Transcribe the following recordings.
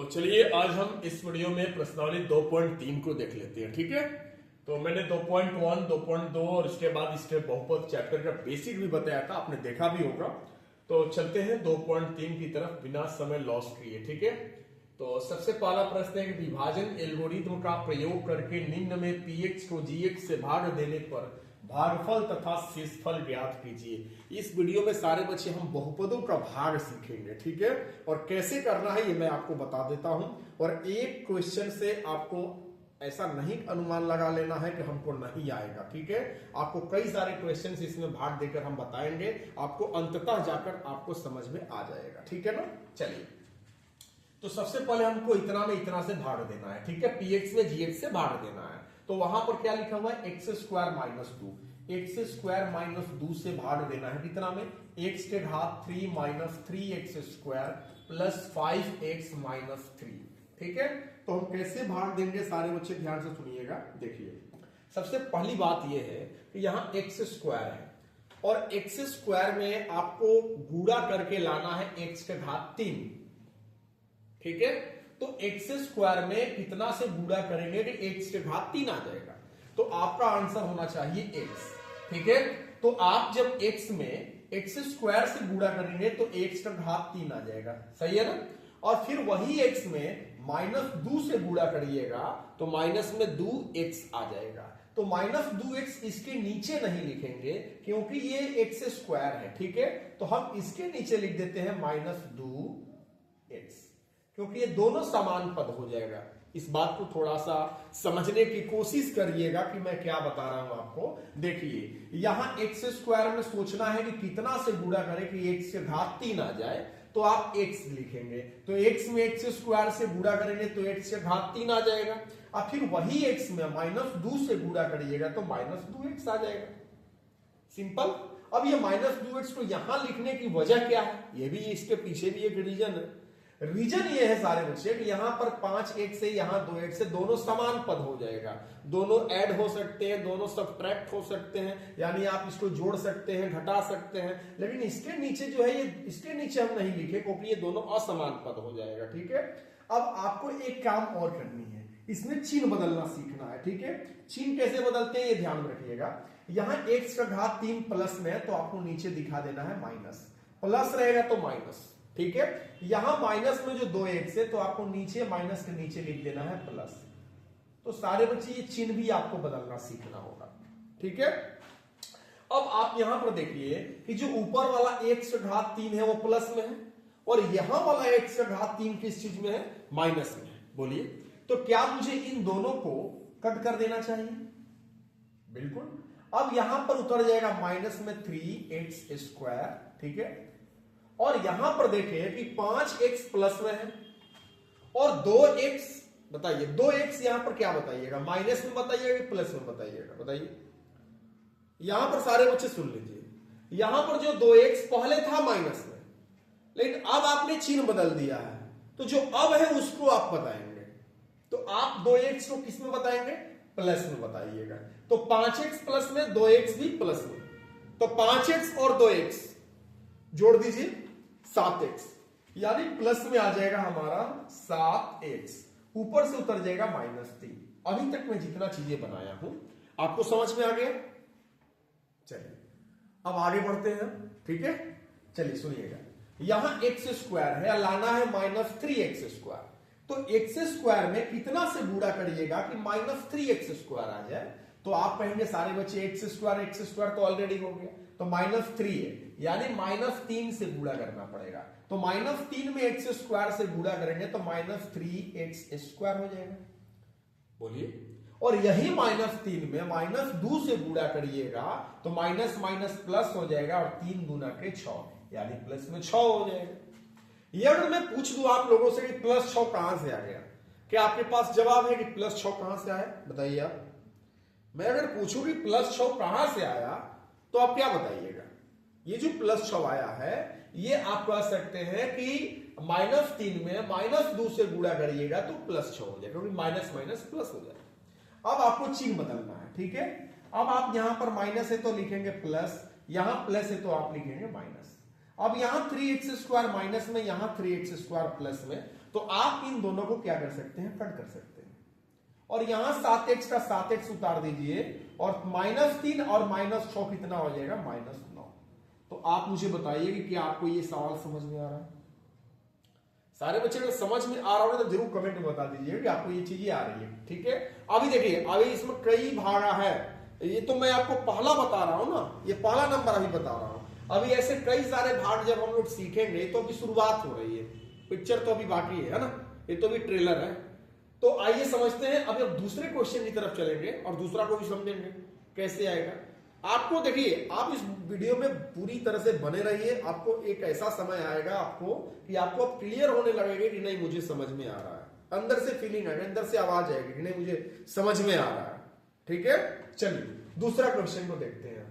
तो चलिए आज हम इस वीडियो में प्रश्नावली 2.3 को देख लेते हैं। ठीक है, तो मैंने 2.1, 2.2 और इसके बाद इसके बहुपद चैप्टर का बेसिक भी बताया था, आपने देखा भी होगा। तो चलते हैं 2.3 की तरफ बिना समय लॉस किए। ठीक है, तो सबसे पहला प्रश्न है कि विभाजन एल्गोरिथ्म का प्रयोग करके निम्न में px को gx से भाग देने पर भागफल तथा शेषफल ज्ञात कीजिए। इस वीडियो में सारे बच्चे हम बहुपदों का भाग सीखेंगे। ठीक है, और कैसे करना है ये मैं आपको बता देता हूं। और एक क्वेश्चन से आपको ऐसा नहीं अनुमान लगा लेना है कि हमको नहीं आएगा। ठीक है, आपको कई सारे क्वेश्चंस इसमें भाग देकर हम बताएंगे, आपको अंततः जाकर आपको समझ में आ जाएगा। ठीक है ना, चलिए तो सबसे पहले हमको इतना में इतना से भाग देना है। ठीक है, px में gx से भाग देना है। तो वहां पर क्या लिखा हुआ है, x square minus 2, x square minus 2 से भाग देना है कितना में, एक्स के घात 3 minus 3x square plus 5x minus 3। ठीक है, तो हम कैसे भाग देंगे सारे बच्चे ध्यान से सुनिएगा। देखिए सबसे पहली बात यह है कि यहाँ एक्स स्क्वायर है और एक्स स्क्वायर में आपको गुणा करके लाना है एक्स के घात 3। ठीक है, तो एक्स स्क्वायर में कितना से गुणा करेंगे कि एक्स के घात 3 आ जाएगा, तो आपका आंसर होना चाहिए एक्स। ठीक है, तो आप जब एक्स में एक्स स्क्वायर से गुणा करेंगे तो एक्स का घात 3 आ जाएगा, सही है ना। और फिर वही एक्स में माइनस 2 से गुणा करिएगा तो माइनस में 2x आ जाएगा। तो माइनस 2x इसके नीचे नहीं लिखेंगे क्योंकि ये एक्स स्क्वायर है। ठीक है, तो हम इसके नीचे लिख देते हैं माइनस 2x, क्योंकि ये दोनों समान पद हो जाएगा। इस बात को थोड़ा सा समझने की कोशिश करिएगा कि मैं क्या बता रहा हूं आपको। देखिए यहां एक्स स्क्वायर में सोचना है कि कितना से गुणा करें कि एक्स के घात 3 आ जाए, तो आप x लिखेंगे। तो x में एक्स स्क्वायर से गुणा करेंगे तो x के घात 3 आ जाएगा, और फिर वही x में माइनस 2 से गुणा करिएगा तो माइनस 2x आ जाएगा। सिंपल। अब ये माइनस 2x को यहां लिखने की वजह क्या है, ये भी इसके पीछे भी एक रीजन है। रीजन ये है सारे बच्चे कि यहां पर 5x से यहां 2x से दोनों समान पद हो जाएगा, दोनों ऐड हो सकते हैं, दोनों सब्ट्रैक्ट हो सकते हैं, यानी आप इसको जोड़ सकते हैं, घटा सकते हैं। लेकिन इसके नीचे जो है, ये इसके नीचे हम नहीं लिखे क्योंकि ये दोनों असमान पद हो जाएगा। ठीक है, अब आपको एक काम और करनी है, इसमें चिन्ह बदलना सीखना है। ठीक है, चिन्ह कैसे बदलते हैं ये ध्यान रखिएगा। यहां x का घात 3 प्लस में है तो आपको नीचे दिखा देना है माइनस, प्लस रहेगा तो माइनस। ठीक है, यहां माइनस में जो 2x है तो आपको नीचे माइनस के नीचे लिख देना है प्लस। तो सारे बच्चे ये चिन्ह भी आपको बदलना सीखना होगा। ठीक है, अब आप यहां पर देखिए कि जो ऊपर वाला x का घात 3 है वो प्लस में है, और यहां वाला x का घात 3 किस चीज में है, माइनस में है। बोलिए तो क्या मुझे इन दोनों को कट कर देना चाहिए? बिल्कुल। अब यहां पर उतर जाएगा माइनस में 3x स्क्वायर। ठीक है, और यहां पर देखिए कि 5x प्लस में है और 2x, बताइए 2x यहां पर क्या बताइएगा, माइनस में बताइएगा कि प्लस में बताइएगा, बताइए। यहां पर सारे बच्चे सुन लीजिए, यहां पर जो 2x पहले था माइनस में, लेकिन अब आपने चिन्ह बदल दिया है, तो जो अब है उसको आप बताएंगे। तो आप 2x को किस में बताएंगे, प्लस में बताइएगा। तो 5x प्लस में, 2x भी प्लस में, तो 5x और 2x जोड़ दीजिए 7x, यानी प्लस में आ जाएगा हमारा 7x, ऊपर से उतर जाएगा माइनस 3। अभी तक मैं जितना चीजें बनाया हूं आपको समझ में आ गया। चलिए अब आगे बढ़ते हैं। ठीक है, चलिए सुनिएगा, यहां एक्स स्क्वायर है, लाना है माइनस 3x स्क्वायर। तो एक्स स्क्वायर में कितना से गुणा करिएगा कि माइनस 3x स्क्वायर आ जाए। तो आप कहेंगे सारे बच्चे एक्स स्क्वायर तो ऑलरेडी हो गया, तो माइनस 3 है, यानी माइनस 3 से गुणा करना पड़ेगा। तो माइनस 3 में एक्स स्क्वायर से गुणा करेंगे तो माइनस 3x स्क्वायर हो जाएगा। बोलिए, और यही माइनस 3 में माइनस 2 से गुणा करिएगा तो माइनस माइनस प्लस हो जाएगा, और 3 दूना के 6, यानी प्लस में 6 हो जाएगा। ये अगर मैं पूछ दूं आप लोगों से कि प्लस 6 कहां से आ गया, क्या आपके पास जवाब है कि प्लस 6 कहां से आया, बताइए आप। मैं अगर पूछूं कि प्लस 6 कहां से आया तो आप क्या बताइएगा। ये जो प्लस 6 आया है ये आप कह सकते हैं कि माइनस 3 में माइनस 2 से गुणा करिएगा तो प्लस 6 हो जाएगा, क्योंकि माइनस माइनस प्लस हो जाएगा। अब आपको चिन्ह बदलना है। ठीक है, अब आप यहां पर माइनस है तो लिखेंगे प्लस, यहां प्लस है तो आप लिखेंगे माइनस। अब यहां 3x² माइनस में, यहां 3x² प्लस में, तो आप इन दोनों को क्या कर सकते हैं, कट कर सकते हैं। और यहां 7x का 7x उतार दीजिए और -3 और -6 कितना हो जाएगा, -9। तो आप मुझे बताइए कि क्या आपको ये सवाल समझ में आ रहा है? सारे बच्चे अगर समझ में आ रहा हो तो जरूर कमेंट में बता दीजिए कि आपको ये चीजें आ रही है। ठीक है, अभी देखिए, अभी इसमें कई भागा है, ये तो मैं आपको पहला बता रहा हूं ना, ये पहला नंबर अभी बता रहा हूं। अभी ऐसे कई सारे भाग जब हम लोग सीखेंगे तो अभी शुरुआत हो रही है, पिक्चर तो अभी बाकी है ना, ये तो भी ट्रेलर है। तो आइए समझते हैं। अभी अब दूसरे क्वेश्चन की तरफ चलेंगे और दूसरा को भी समझेंगे कैसे आएगा। आपको देखिए, आप इस वीडियो में पूरी तरह से बने रहिए। आपको एक ऐसा समय आएगा आपको कि आपको क्लियर होने लगेगा कि नहीं मुझे समझ में आ रहा है, अंदर से फीलिंग आएगी, अंदर से आवाज आएगी कि नहीं मुझे समझ में आ रहा है। ठीक है, चलिए दूसरा क्वेश्चन को देखते हैं।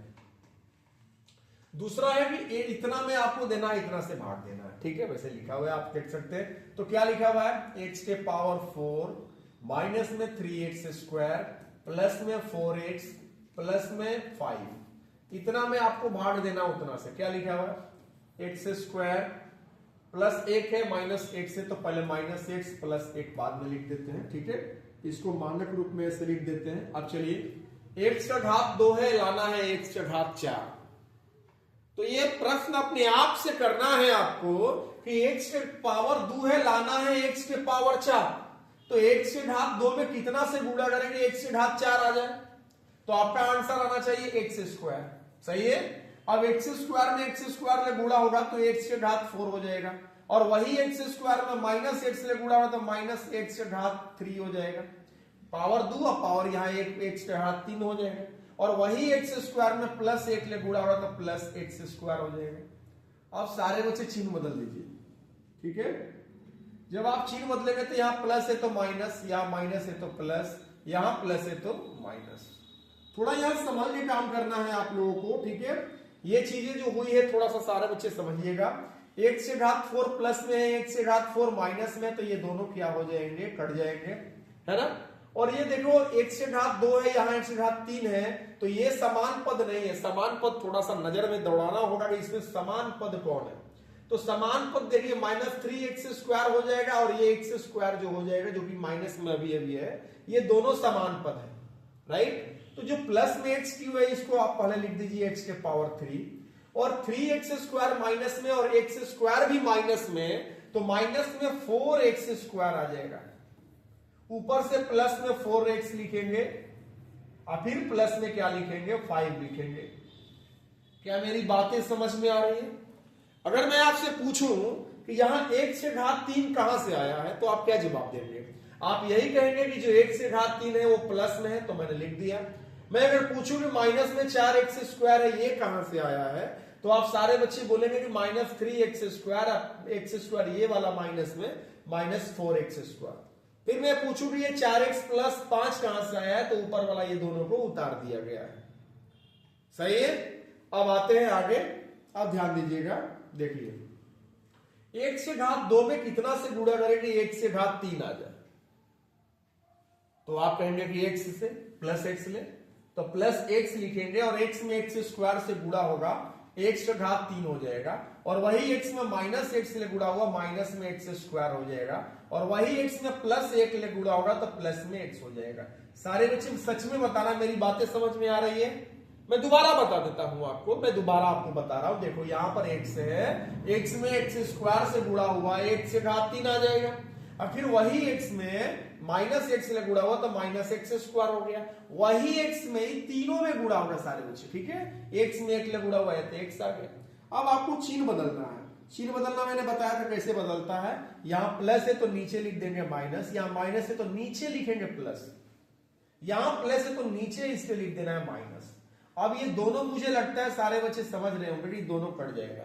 दूसरा है कि इतना में आपको देना है, इतना से भाग देना है। ठीक है, वैसे लिखा हुआ है, आप देख सकते हैं। तो क्या लिखा हुआ है, x के पावर 4 माइनस में 3x² प्लस में 4x प्लस में 5, इतना में आपको भाग देना उतना से। क्या लिखा हुआ है, x² प्लस 1 है, माइनस 1 से, तो पहले -x प्लस 1 बाद में लिख देते हैं। ठीक है, इसको मानक रूप में ऐसे लिख देते हैं। अब चलिए, x का घात 2 है, लाना है x का घात 4। तो ये प्रश्न अपने आप से करना है आपको कि x के पावर 2 है, लाना है x के पावर 4। तो x के घात 2 में कितना से गुणा करेंगे, x के घात 4 आ जाए, तो आपका आंसर आना चाहिए x²। सही है। अब x² में x² ले गुणा होगा तो x के घात 4 हो जाएगा, और वही x² में -x ले गुणा होगा तो -x के घात 3 हो जाएगा। पावर 2 और पावर यहां x के घात 3 हो जाएगा, और वही x² में +1 ले गुणा होगा तो +x² हो जाएगा। अब सारे बच्चे चिन्ह बदल दीजिए। ठीक है, जब आप चिन्ह बदलेंगे तो यहां प्लस है तो माइनस, यहां माइनस है तो प्लस, यहां प्लस है तो माइनस। थोड़ा यहां संभल के काम करना है आप लोगों को। ठीक है, ये चीजें जो हुई है थोड़ा सा सारे बच्चे समझिएगा। x के घात 4 प्लस में है, x के घात 4 माइनस में, तो ये दोनों क्या हो जाएंगे, कट जाएंगे, है ना। और ये देखो, x के घात 2 है, यहां x के घात 3 है, तो ये समान पद नहीं है। समान पद थोड़ा सा नजर में दौड़ाना होगा कि इसमें समान पद कौन है। तो समान पद देखिए, -3x² हो जाएगा, और ये x² जो हो जाएगा, जो कि माइनस में अभी है, ये दोनों समान पद है, राइट। तो जो प्लस में x क्यू है, इसको आप पहले लिख दीजिए x के पावर 3, और 3x² माइनस में और x² भी माइनस में, तो माइनस में 4x² आ जाएगा। ऊपर से प्लस में 4x लिखेंगे, और फिर प्लस में क्या लिखेंगे, 5 लिखेंगे। क्या मेरी बातें समझ में आ रही है? अगर मैं आपसे पूछूं कि यहां x के घात 3 कहां से आया है, तो आप क्या जवाब देंगे? आप यही कहेंगे कि जो x के घात 3 है वो प्लस में है, तो मैंने लिख दिया। मैं अगर पूछूं कि माइनस में 4x² है, ये कहां से आया है, तो आप सारे बच्चे बोलेंगे कि -3x², ये वाला माइनस में -4x²। फिर मैं पूछूं कि ये 4x प्लस 5 कहां से आया है, तो ऊपर वाला ये दोनों को उतार दिया गया है। सही है। अब आते हैं आगे, अब ध्यान दीजिएगा। देखिए, x के घात 2 में कितना से गुणा करेंगे, x के घात 3 आ जाए, तो आप कहेंगे कि x से प्लस x ले, तो प्लस x लिखेंगे, और x में x² से गुणा होगा, x का घात 3 हो जाएगा, और वही x में -x ले गुणा होगा, माइनस में x² हो जाएगा, और वही x में +1 ले गुणा होगा तो प्लस में x हो जाएगा। सारे बच्चे सच में बताना मेरी बातें समझ में आ रही है? मैं दोबारा बता देता हूं आपको, मैं दोबारा आपको बता रहा हूं। देखो, यहां पर x है, x में x² से गुणा हुआ, x के घात 3 आ जाएगा, और फिर वही x में -x ले गुणा हुआ तो -x² हो गया, वही x में ही तीनों में गुणा होगा सारे बच्चे। ठीक है, x में 1 ले गुणा हुआ है तो x आ गया। अब आपको चिन्ह बदलना है। चिन्ह बदलना मैंने बताया था कैसे बदलता है। यहां प्लस है तो नीचे लिख देंगे माइनस, यहां माइनस है तो नीचे लिखेंगे प्लस, यहां प्लस है तो नीचे इसके लिख देना है माइनस। अब ये दोनों मुझे लगता है सारे बच्चे समझ रहे होंगे कि दोनों कट जाएगा।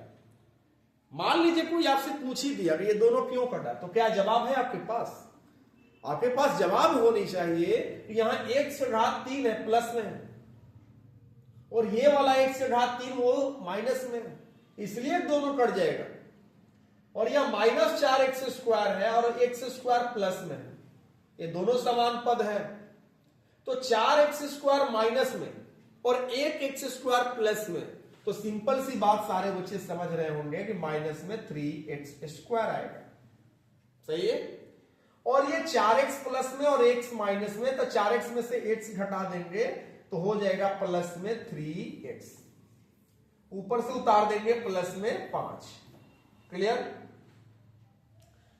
मान लीजिए कोई आपसे पूछ ही दिया कि ये दोनों क्यों कटा, तो क्या जवाब है आपके पास? आपके पास जवाब होनी चाहिए कि यहां x के घात 3 है, प्लस में है, और ये वाला x के घात 3 वो माइनस में है, इसलिए दोनों कट जाएगा। और यह -4x² है और x² प्लस में है, ये दोनों समान पद है, तो 4x² माइनस में और 1x² प्लस में, तो सिंपल सी बात सारे बच्चे समझ रहे होंगे कि माइनस में 3x² आएगा, सही है। और ये 4x प्लस में और x माइनस में, तो 4x में से x घटा देंगे तो हो जाएगा प्लस में 3x, ऊपर से उतार देंगे प्लस में 5। क्लियर?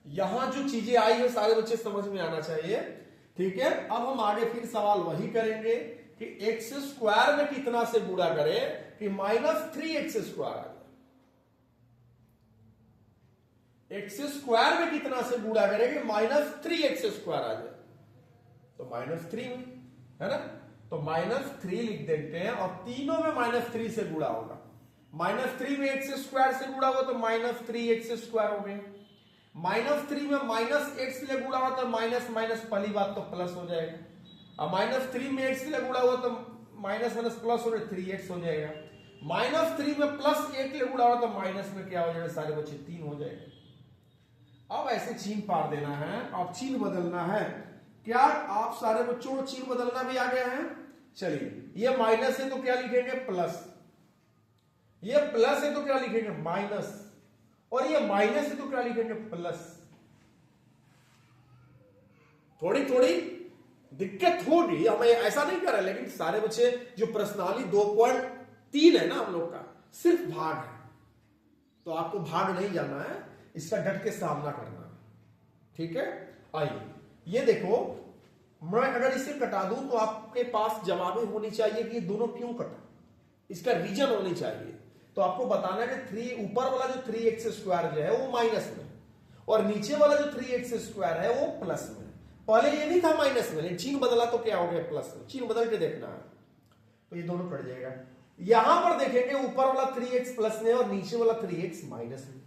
यहां जो चीजें आई है सारे बच्चे समझ में आना चाहिए, ठीक है। अब हम आगे फिर सवाल वही करेंगे कि x² में कितना से गुणा करें कि -3x² आ जाए। x² में कितना से गुणा करें कि -3x² आ जाए, तो -3 में, है ना। तो -3 लिख देते हैं और तीनों में -3 से गुणा होगा। -3 में x² से गुणा होगा तो -3x² हो गए। -3 में -x से गुणा हुआ तो माइनस माइनस, पहली बात तो प्लस हो जाएगा। अब -3 में x से गुणा हुआ तो माइनस माइनस प्लस हो गया, 3x हो जाएगा। -3 में +1 से गुणा हुआ तो माइनस में क्या हो जाएगा सारे बच्चे, 3 हो जाएगा। अब ऐसे चिन्ह पार देना है, अब चिन्ह बदलना है। क्या आप सारे बच्चों को चिन्ह बदलना भी आ गया है? चलिए, ये माइनस है तो क्या लिखेंगे, प्लस। ये प्लस है तो क्या लिखेंगे, माइनस। और ये माइनस है तो क्या लिखेंगे, प्लस। थोड़ी थोड़ी दिक्कत होगी, हम ऐसा नहीं कर रहे, लेकिन सारे बच्चे जो प्रश्नावली 2.3 है ना हम लोग का, सिर्फ भाग है, तो आपको भाग नहीं जाना है, इसका डट के सामना करना है, ठीक है। आइए, ये देखो, मैं अगर इसे कटा दूं तो आपके पास जवाबें होनी चाहिए कि ये दोनों क्यों कटा, इसका रीजन होनी चाहिए। तो आपको बताना है कि 3 ऊपर वाला जो 3x² जो है वो माइनस में, और नीचे वाला जो 3x² है वो प्लस में। पहले ये नहीं था माइनस में, लेकिन चिन्ह बदला तो क्या हो गया, प्लस में। चिन्ह बदल के देखना है, तो ये दोनों कट जाएगा। यहां पर देखेंगे ऊपर वाला 3x प्लस में और नीचे वाला 3x माइनस में,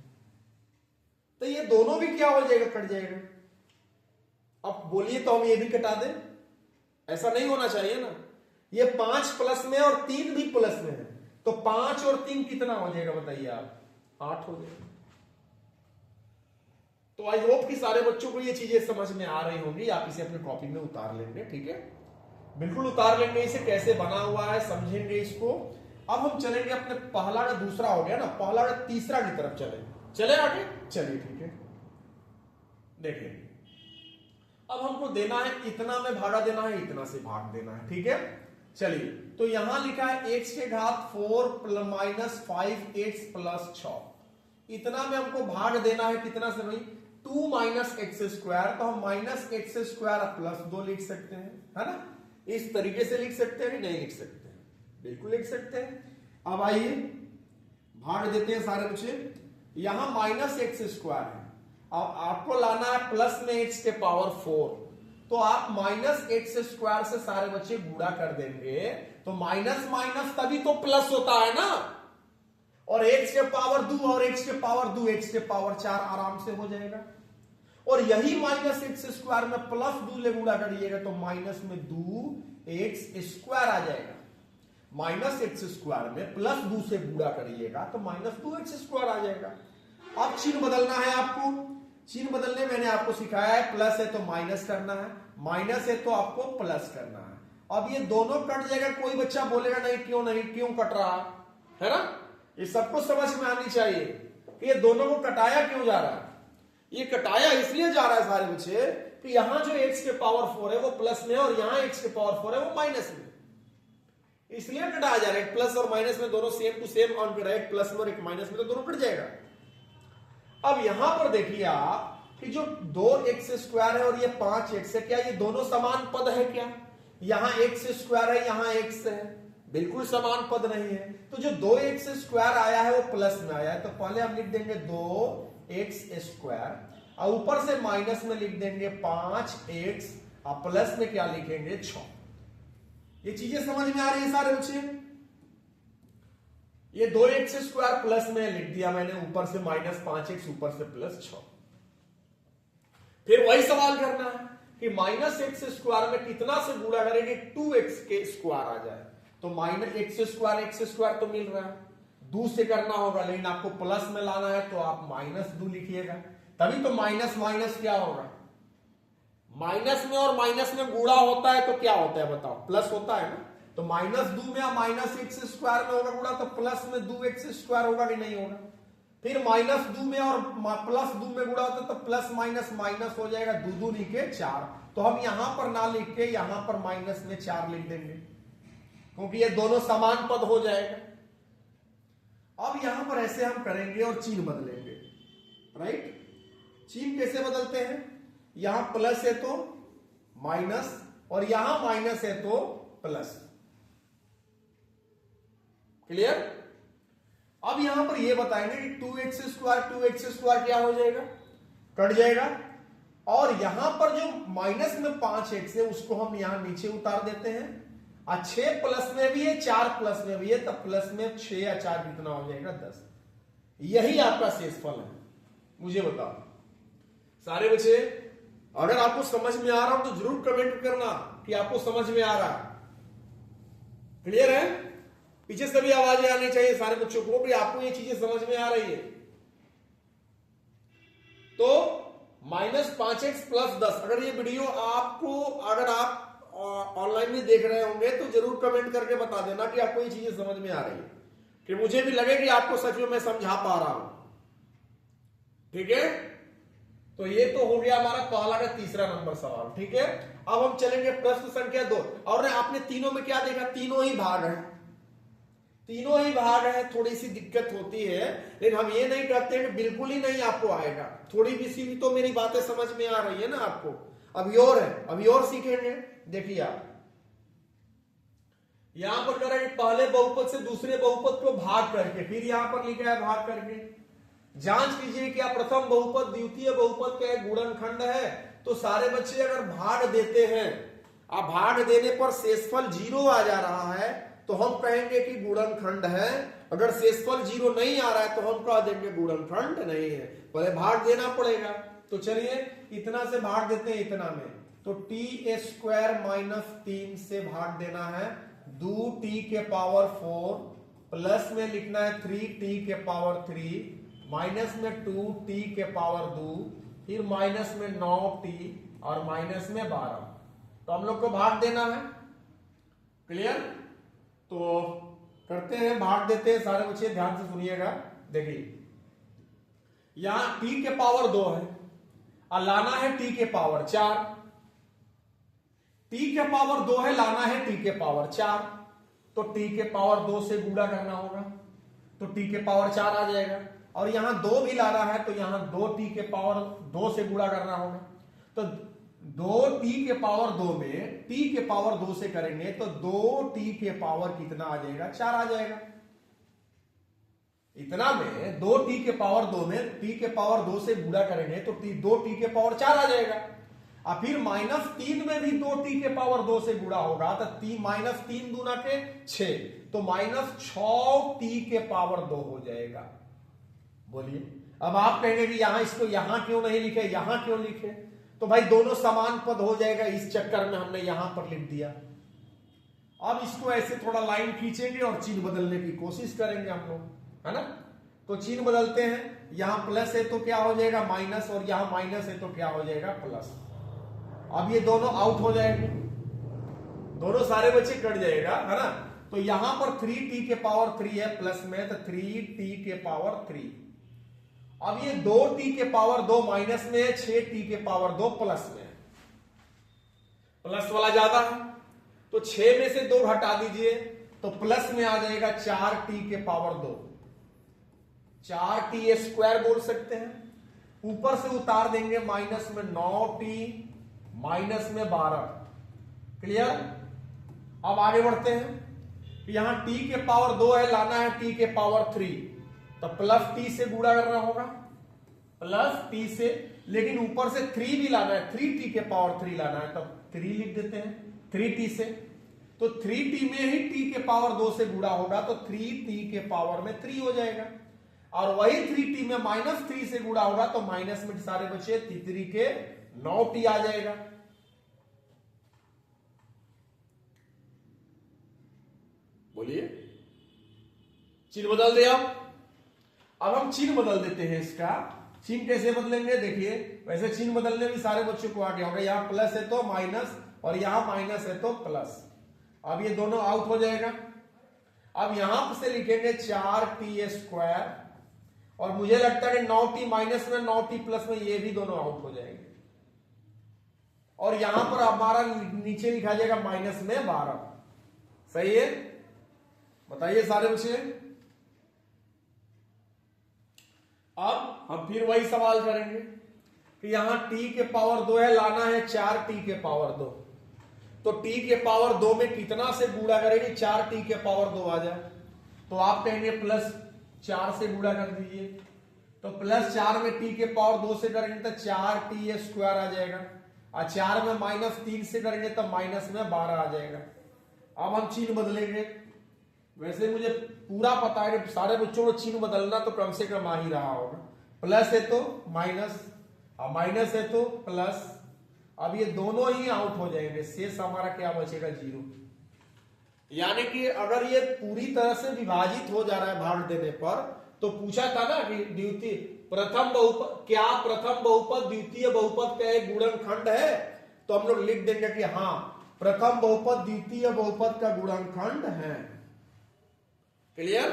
तो ये दोनों भी क्या हो जाएगा, कट जाएगा। अब बोलिए तो हम ये भी कटा दें, ऐसा नहीं होना चाहिए ना। ये 5 प्लस में और 3 भी प्लस में है, तो 5 और 3 कितना हो जाएगा बताइए आप, 8 हो जाएगा। तो आई होप कि सारे बच्चों को ये चीजें समझ में आ रही होंगी। आप इसे अपनी कॉपी में उतार लेंगे, ठीक है, बिल्कुल उतार लेंगे। इसे कैसे बना हुआ है समझेंगे इसको। अब हम चलेंगे अपने, पहला का दूसरा हो गया ना, पहला का तीसरा की तरफ चले आगे, चलिए ठीक है। देखिए, अब हमको देना है, इतना में भागा देना है, इतना से भाग देना है, ठीक है। चलिए, तो यहां लिखा है x के घात 4 माइनस 5x प्लस 6, इतना में हमको भाग देना है कितना से भाई, 2 माइनस x²। तो हम -x² प्लस 2 लिख सकते हैं, है ना। इस तरीके से लिख सकते हैं कि नहीं लिख सकते हैं, बिल्कुल लिख सकते हैं। अब आइए भाग देते हैं सारे बच्चे। यहां -x² है, अब आपको लाना है प्लस में x के पावर 4, तो आप -x² से सारे बच्चे गुणा कर देंगे, तो माइनस माइनस तभी तो प्लस होता है ना। और x के पावर 2 और x के पावर 2, x के पावर 4 आराम से हो जाएगा। और यही -x² में प्लस 2 ले गुणा करिएगा तो माइनस में 2x² आ जाएगा। -x² में प्लस 2 से गुणा करिएगा तो -2x² आ जाएगा। अब चिन्ह बदलना है आपको। चिन्ह बदलने मैंने आपको सिखाया है, प्लस है तो माइनस करना है, माइनस है तो आपको प्लस करना है। अब ये दोनों कट जाएगा, कोई बच्चा बोलेगा नहीं क्यों कट रहा है ना। ये सबको समझ में आनी चाहिए कि ये दोनों को कटाया क्यों जा रहा है। ये कटाया इसलिए जा रहा है सारे बच्चे कि यहां जो x के पावर 4 है वो प्लस में, और यहां x के पावर 4 है वो माइनस में, इसलिए कटाया जा रहा है। प्लस और माइनस में दोनों सेम टू सेम ऑन कर रहे हैं, प्लस में और एक माइनस में, तो दोनों कट जाएगा। अब यहां पर देखिए आप कि जो 2x² है और ये 5x है, क्या ये दोनों समान पद है क्या? यहां x² है, यहां x है, बिल्कुल समान पद नहीं है। तो जो 2x² आया है वो प्लस में आया है, तो पहले हम लिख देंगे 2x² और ऊपर से माइनस में लिख देंगे 5x और प्लस में क्या लिखेंगे 6। ये चीजें समझ में आ रही है सारे बच्चे? ये 2x² प्लस में लिख दिया मैंने, ऊपर से -5x, ऊपर से +6। फिर वही सवाल करना है कि -x² में कितना से गुणा करेंगे 2x² आ जाए, तो -x² तो मिल रहा है, 2 से करना होगा, लेकिन आपको प्लस में लाना है तो आप -2 लिखिएगा, तभी तो माइनस माइनस क्या होगा, माइनस में और माइनस में गुणा होता है तो क्या होता है बताओ, प्लस होता है ना। तो तो -2 में माइनस एक्स स्क्वायर में होगा गुणा, तो प्लस में 2x स्क्वायर होगा कि नहीं होगा। फिर -2 में और +2 में गुणा होता तो प्लस माइनस माइनस हो जाएगा, 2 2 लिखे 4। तो हम यहां पर ना लिख के यहां पर माइनस में 4 लिख देंगे, क्योंकि ये दोनों समान पद हो जाएगा। अब यहां पर ऐसे हम करेंगे और चिन्ह बदलेंगे, राइट। चिन्ह कैसे बदलते हैं, यहां प्लस है तो माइनस और यहां माइनस है तो प्लस। क्लियर। अब यहां पर यह बताएंगे कि 2x स्क्वायर क्या हो जाएगा, कट जाएगा। और यहां पर जो माइनस में 5x है उसको हम यहां नीचे उतार देते हैं। 6 प्लस में भी है, 4 प्लस में भी है, तब प्लस में 6 या 4 कितना हो जाएगा 10। यही आपका शेषफल है। मुझे बताओ सारे बच्चे, अगर आपको समझ में आ रहा हो तो जरूर कमेंट करना कि आपको समझ में आ रहा है। क्लियर है। पीछे से भी आवाजें आनी चाहिए सारे बच्चों को कि आपको ये चीजें समझ में आ रही है। तो -5x + 10, अगर ये वीडियो आपको, अगर आप ऑनलाइन में देख रहे होंगे तो जरूर कमेंट करके बता देना कि आपको ये चीजें समझ में आ रही है, कि मुझे भी लगे कि आपको सच में मैं समझा पा रहा हूं। ठीक है। तो ये तो हो गया हमारा पहला का तीसरा नंबर सवाल। ठीक है। अब हम चलेंगे प्रश्न संख्या 2। और आपने तीनों में क्या देखा, तीनों ही भाग है, तीनों ही भाग है। थोड़ी सी दिक्कत होती है, लेकिन हम ये नहीं कहते हैं कि बिल्कुल ही नहीं आपको आएगा। थोड़ी भी सी भी तो मेरी बातें समझ में आ रही है ना आपको। अभी और है, अभी और सीखेंगे। देखिए आप यहां पर करेंगे पहले बहुपद से दूसरे बहुपद को भाग करके, फिर यहां पर लिखा है भाग करके। जांच कीजिए क्या प्रथम बहुपद द्वितीय बहुपद का एक गुणनखंड है। तो सारे बच्चे अगर भाग देते हैं, अब भाग देने पर शेषफल 0 आ जा रहा है तो हम कहेंगे कि गुणनखंड है। अगर शेषफल 0 नहीं आ रहा है तो हम कह देंगे गुणनखंड नहीं है। पहले भाग देना पड़ेगा। तो चलिए इतना से भाग देते हैं इतना में, तो t² - 3 से भाग देना है। 2t⁴ प्लस में लिखना है 3t⁴ माइनस में 2t⁴, फिर माइनस में 9t और माइनस में 12। तो हम लोग को भाग देना है। क्लियर। तो करते हैं, भाग देते हैं सारे बच्चे, ध्यान से सुनिएगा। देखिए यहां t⁴ 2 है और लाना है t⁴ 4। t⁴ 2 है, लाना है t⁴ 4। तो t⁴ 2 से गुणा करना होगा तो t⁴ 4 आ जाएगा। और यहां 2 भी लाना है तो यहां 2t⁴ 2 से गुणा करना होगा। तो 2t⁴ 2 में t⁴ 2 से करेंगे तो 2t⁴ कितना आ जाएगा, 4 आ जाएगा। इतना में 2t⁴ 2 में t⁴ 2 से गुणा करेंगे तो 2t⁴ 4 आ जाएगा। और फिर -3 में भी 2t⁴ 2 से गुणा होगा तो -3 दूना के 6, तो -6t⁴ 2 हो जाएगा। बोलिए। अब आप कहेंगे कि यहां इसको यहां क्यों नहीं लिखे, यहां क्यों लिखे। तो भाई दोनों समान पद हो जाएगा, इस चक्कर में हमने यहां पर लिख दिया। अब इसको ऐसे थोड़ा लाइन खींचेंगे और चिन्ह बदलने की कोशिश करेंगे हम लोग, है ना। तो चिन्ह बदलते हैं, यहां प्लस है तो क्या हो जाएगा माइनस, और यहां माइनस है तो क्या हो जाएगा प्लस। अब ये दोनों आउट हो जाएंगे, दोनों सारे बच्चे कट जाएगा, है ना। तो यहां पर 3t⁴ है प्लस में, तो 3t⁴। अब ये 2t⁴ माइनस में है, 6t⁴ प्लस में है। प्लस वाला ज्यादा है तो 6 में से 2 घटा दीजिए तो प्लस में आ जाएगा 4t⁴ 4t² बोल सकते हैं। ऊपर से उतार देंगे माइनस में 9t माइनस में 12। क्लियर। अब आगे बढ़ते हैं। यहां t⁴ 2 है, लाना है t⁴ 3, तो प्लस t से गुणा करना होगा, प्लस t से, लेकिन ऊपर से 3 भी लाना है, 3t⁴ लाना है, तब 3 लिख देते हैं 3t से। तो 3t में ही t⁴ 2 से गुणा होगा तो 3t⁴ में 3 हो जाएगा। और वही 3t में -3 से गुणा होगा तो माइनस में सारे बचे 3 के 9t आ जाएगा। बोलिए। चिन्ह बदल दिया। अब हम चिन्ह बदल देते हैं। इसका चिन्ह कैसे बदलेंगे, देखिए। वैसे चिन्ह बदलने भी सारे बच्चों को आ गया होगा। यहां प्लस है तो माइनस और यहां माइनस है तो प्लस। अब ये दोनों आउट हो जाएगा। अब यहां से लिखेंगे 4t स्क्वायर, और मुझे लगता है कि 9t माइनस में 9t प्लस में ये भी दोनों आउट हो जाएंगे, और यहां पर हमारा नीचे लिखा जाएगा माइनस में 12। सही है? बताइए सारे बच्चे। अब हम फिर वही सवाल करेंगे कि यहां t के पावर 2 है, लाना है 4t के पावर 2। तो t के पावर 2 में कितना से गुणा करेंगे 4t के पावर 2 आ जाए, तो आप कहेंगे प्लस 4 से गुणा कर दीजिए। तो प्लस 4 में t के पावर 2 से करेंगे तो 4t स्क्वायर आ जाएगा, और 4 में माइनस 3 से करेंगे तो माइनस में 12 आ जाएगा। अब हम चिन्ह बदलेंगे। वैसे मुझे पूरा पता है कि सारे बच्चों को चिन्ह बदलना तो कम से कम आ ही रहा होगा। प्लस है तो माइनस, और माइनस है तो प्लस। अब ये दोनों ही आउट हो जाएंगे, शेष हमारा क्या बचेगा 0। यानी कि अगर ये पूरी तरह से विभाजित हो जा रहा है भाग देने पर, तो पूछा था ना कि द्वितीय प्रथम बहुपद, क्या प्रथम बहुपद द्वितीय बहुपद का एक गुणनखंड है? तो हम लोग लिख देंगे कि हाँ, प्रथम बहुपद द्वितीय बहुपद का गुणनखंड है। क्लियर?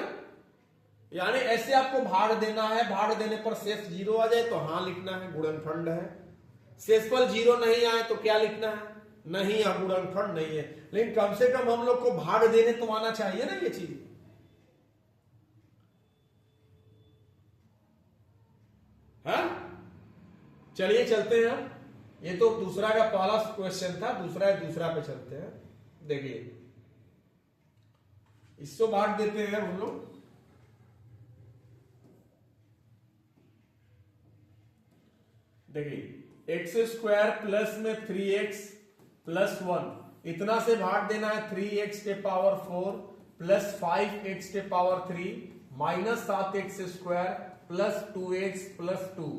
यानी ऐसे आपको भाग देना है, भाग देने पर शेष 0 आ जाए तो हाँ लिखना है गुणनखंड है। शेषफल 0 नहीं आए तो क्या लिखना है? नहीं, गुणनखंड नहीं है। लेकिन कम से कम हम लोग को भाग देने तो आना चाहिए ना ये चीज। हाँ, चलिए चलते हैं। ये तो दूसरा का पहला क्वेश्चन था, दूसरा पे चलते हैं। देखिए, इसको भाग देते हैं हम लोग। देखिए, एक्स स्क्वायर प्लस में 3x प्लस 1, इतना से भाग देना है 3x के पावर 4 प्लस 5x के power 3 minus 7x square plus 2x plus 2।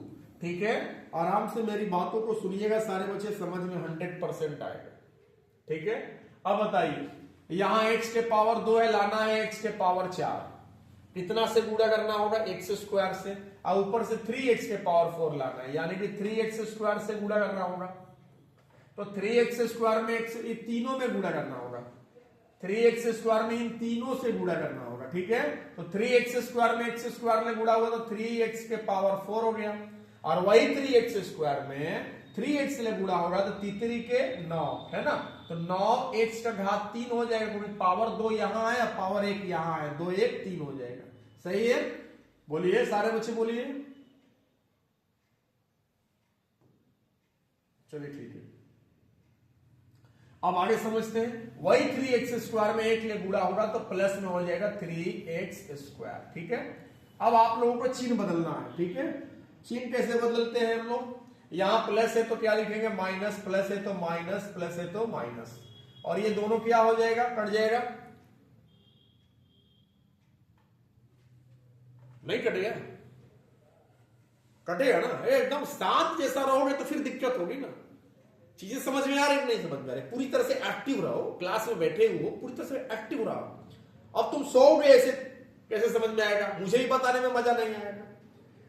ठीक है? आराम से मेरी बातों को सुनिएगा सारे बच्चे, समझ में 100% आएगा। ठीक है? अब बताइए, यहां x के पावर 2 है, लाना है x के पावर 4। कितना से गुणा करना होगा? x स्क्वायर से, और ऊपर से 3x के पावर 4 लाना है, यानी कि 3x स्क्वायर से गुणा करना होगा। तो 3x स्क्वायर में x, ये तीनों में गुणा करना होगा। 3x स्क्वायर में इन तीनों से गुणा करना होगा। ठीक है? तो 3x स्क्वायर में x स्क्वायर में गुणा हुआ तो 3x के पावर 4 हो गया, और वही 3x स्क्वायर में 3x ले गुणा होगा तो 3 के 9 है ना, तो 9x का घात 3 हो जाएगा, क्योंकि पावर 2 यहां है और पावर 1 यहां है, 2 1 3 हो जाएगा। सही है? बोलिए सारे बच्चे, बोलिए। चलिए ठीक है, अब आगे समझते हैं। वही 3x स्क्वायर में 1 ले गुणा होगा तो प्लस में हो जाएगा 3x स्क्वायर। ठीक है? अब आप लोगों को चिन्ह बदलना है। ठीक है? चिन्ह कैसे बदलते हैं हम लोग? यहां प्लस है तो क्या लिखेंगे? माइनस, प्लस है तो माइनस, प्लस है तो माइनस, और ये दोनों क्या हो जाएगा? कट जाएगा। नहीं कटेगा? कटेगा ना? एकदम शांत जैसा रहोगे तो फिर दिक्कत होगी ना। चीजें समझ में आ रही नहीं समझ में आ रही? पूरी तरह से एक्टिव रहो, क्लास में बैठे हो पूरी तरह से एक्टिव रहो। अब तुम सोओगे ऐसे कैसे समझ में आएगा? मुझे ही बताने में मजा नहीं आएगा।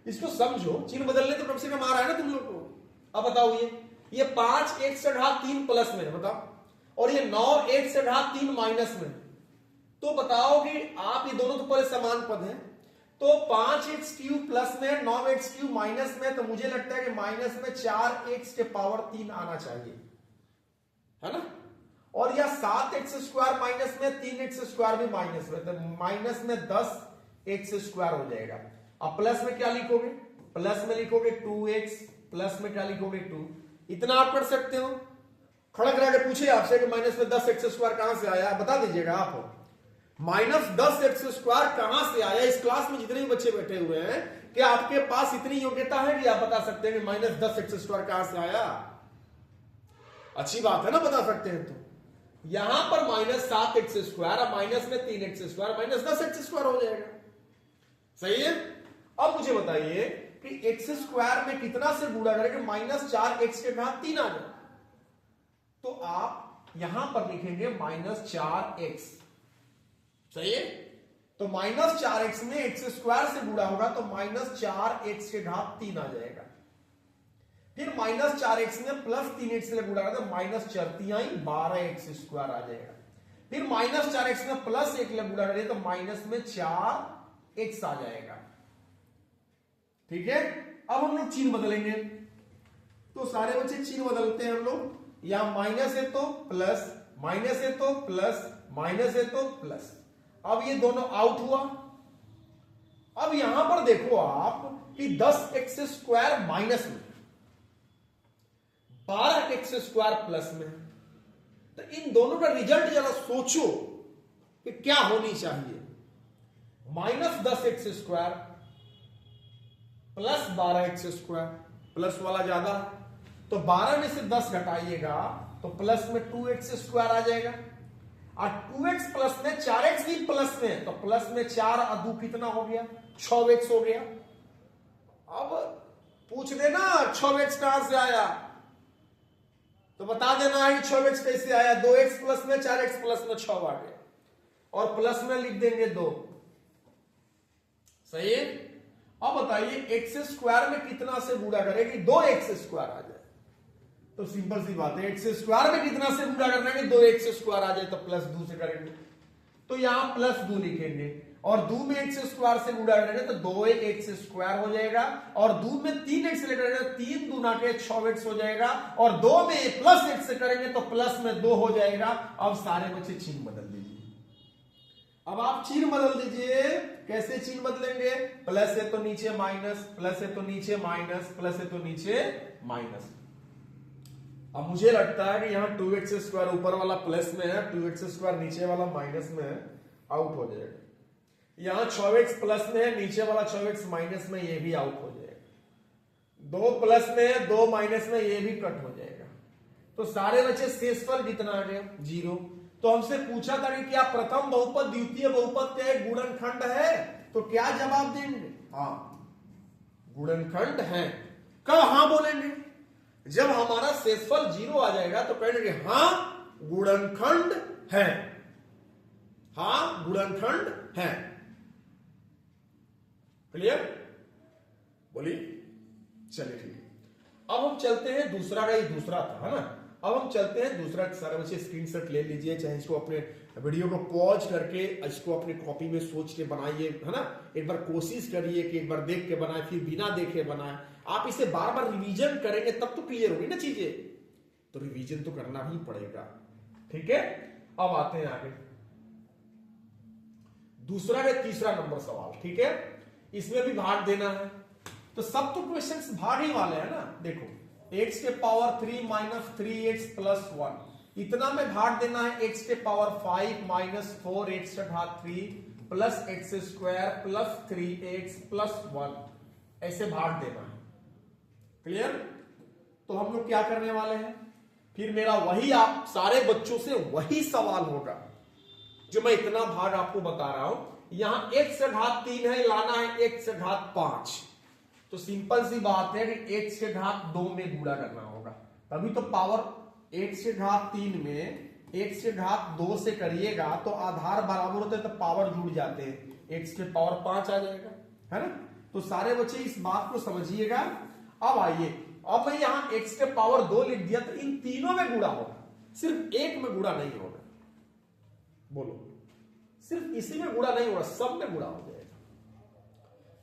इसको समझो, चिन्ह बदलने तो कम से कम आ रहा है ना तुम लोग को। अब बताओ, ये 5x से घात 3 प्लस में है, बताओ, और ये 9x से घात 3 माइनस में, तो बताओ कि आप ये दोनों तो पहले समान पद हैं, तो 5x क्यूब प्लस में 9x क्यूब माइनस में, तो मुझे लगता है कि माइनस में 4x के पावर 3 आना चाहिए, है ना? और यह 7x स्क्वायर माइनस में 3x स्क्वायर भी माइनस में, तो माइनस में 10x स्क्वायर हो जाएगा। अब प्लस में क्या लिखोगे? प्लस में लिखोगे 2x, प्लस में क्या लिखोगे 2। इतना आप कर सकते हो। खड़ा करा के पूछे आपसे कि माइनस में 10x स्क्वायर कहां से आया, बता दीजिएगा आप। माइनस 10x स्क्वायर कहां से आया? इस क्लास में जितने भी बच्चे बैठे हुए हैं, क्या आपके पास इतनी योग्यता है कि आप बता सकते हैं कि माइनस 10x स्क्वायर कहां से आया? अच्छी बात है ना, बता सकते हैं। तो यहां पर माइनस 7x स्क्वायर, माइनस में 3x square, minus 10x square हो जाएगा। सही है? अब मुझे बताइए कि x स्क्वायर में कितना से गुणा करेंगे? माइनस 4x के घात 3 आ जाए, तो आप यहां पर लिखेंगे माइनस 4x। सही है? तो माइनस 4x में x स्क्वायर से गुणा होगा तो माइनस 4x के घात 3 आ जाएगा। फिर माइनस 4x में प्लस 3x से गुणा होगा तो माइनस 4 12x स्क्वायर आ जाएगा। फिर माइनस 4x में प्लस 1 ले गुणा करें तो माइनस में 4x आ जाएगा। ठीक है, अब हम लोग चिन्ह बदलेंगे, तो सारे बच्चे चिन्ह बदलते हैं हम लोग। यहां माइनस है तो प्लस, माइनस है तो प्लस, माइनस है तो प्लस। अब ये दोनों आउट हुआ। अब यहां पर देखो आप कि 10x² माइनस में, 12x² प्लस में, तो इन दोनों का रिजल्ट जरा सोचो कि क्या होनी चाहिए। Minus 10x² plus 12x², plus वाला ज्यादा है तो 12 में से 10 घटाइएगा तो प्लस में 2x² आ जाएगा। और 2x प्लस में 4x भी प्लस में, तो प्लस में 4 और 2 कितना हो गया, 6x हो गया। अब पूछ देना 6x कहां से आया, तो बता देना है 6x कैसे आया। 2x प्लस में 4x प्लस में 6 आ गया, और प्लस में लिख देंगे 2। सही है। अब बताइए x² में कितना से गुणा करेंगे 2x² आ जाए, तो सिंपल सी बात है x² में कितना से गुणा करना है 2x² आ जाए, तो प्लस 2 से करेंगे, तो यहां प्लस 2 लिखेंगे। और 2 में x² से गुणा करेंगे तो 2x² हो जाएगा, और 2 में 3x से करेंगे तो 3 दूना के 6x हो जाएगा, और 2 में प्लस x से करेंगे तो प्लस में 2 हो जाएगा। अब सारे बच्चे चिन्ह बदल दीजिए। अब आप चिन्ह बदल दीजिए। कैसे चिन्ह बदलेंगे, प्लस है तो नीचे माइनस, प्लस है तो नीचे माइनस, प्लस है तो नीचे माइनस। अब मुझे लगता है कि यहां 2x² ऊपर वाला प्लस में है, 2x² नीचे वाला माइनस में है, आउट हो जाएगा। यहां 6x प्लस में है, नीचे वाला 6x माइनस में, ये भी आउट हो जाएगा। 2 प्लस में है, 2 माइनस में, ये भी कट हो जाएगा। तो सारे बच्चे शेषफल कितना आ गया, 0। तो हमसे पूछा था कि क्या प्रथम बहुपद द्वितीय बहुपद का एक गुणनखंड है, तो क्या जवाब देंगे, हाँ गुणनखंड है। कब हाँ बोलेंगे, जब हमारा शेषफल 0 आ जाएगा तो कहेंगे हाँ गुणनखंड है, हाँ गुणनखंड है। क्लियर, बोलिए। चलिए ठीक है, अब हम चलते हैं दूसरा का, ये दूसरा था है ना। अब हम चलते हैं दूसरा। सारे बच्चे स्क्रीनशॉट ले लीजिए, चाहे इसको अपने वीडियो को पॉज करके इसको अपने कॉपी में सोच के बनाइए, है ना। एक बार कोशिश करिए कि एक बार देख के बनाए, फिर बिना देखे बनाए। आप इसे बार बार रिवीजन करेंगे तब तो क्लियर होगी ना चीजें, तो रिवीजन तो करना ही पड़ेगा। ठीक है, अब आते हैं आगे दूसरा या तीसरा नंबर सवाल। ठीक है, इसमें भी भाग देना है, तो सब तो क्वेश्चंस भाग ही वाले हैं ना। देखो x के पावर 3 माइनस 3x प्लस 1, इतना में भाग देना है x के पावर 5 माइनस 4x का घात 3 plus x² plus 3x plus 1, ऐसे भाग देना है। क्लियर, तो हम लोग क्या करने वाले हैं, फिर मेरा वही आप सारे बच्चों से वही सवाल होगा जो मैं इतना भाग आपको बता रहा हूं। यहां x का घात 3 है, लाना है x का घात 5, तो सिंपल सी बात है कि x के घात 2 में गुणा करना होगा, तभी तो पावर x के घात 3 में x के घात 2 से करिएगा तो आधार बराबर होते तो पावर जुड़ जाते हैं, x के पावर 5 आ जाएगा, है ना। तो सारे बच्चे इस बात को समझिएगा। अब आइए, अब मैं यहां x के पावर 2 लिख दिया, तो इन तीनों में गुणा होगा, सिर्फ एक में गुणा नहीं होगा। बोलो, सिर्फ इसी में गुणा नहीं होगा, सब में गुणा हो जाएगा।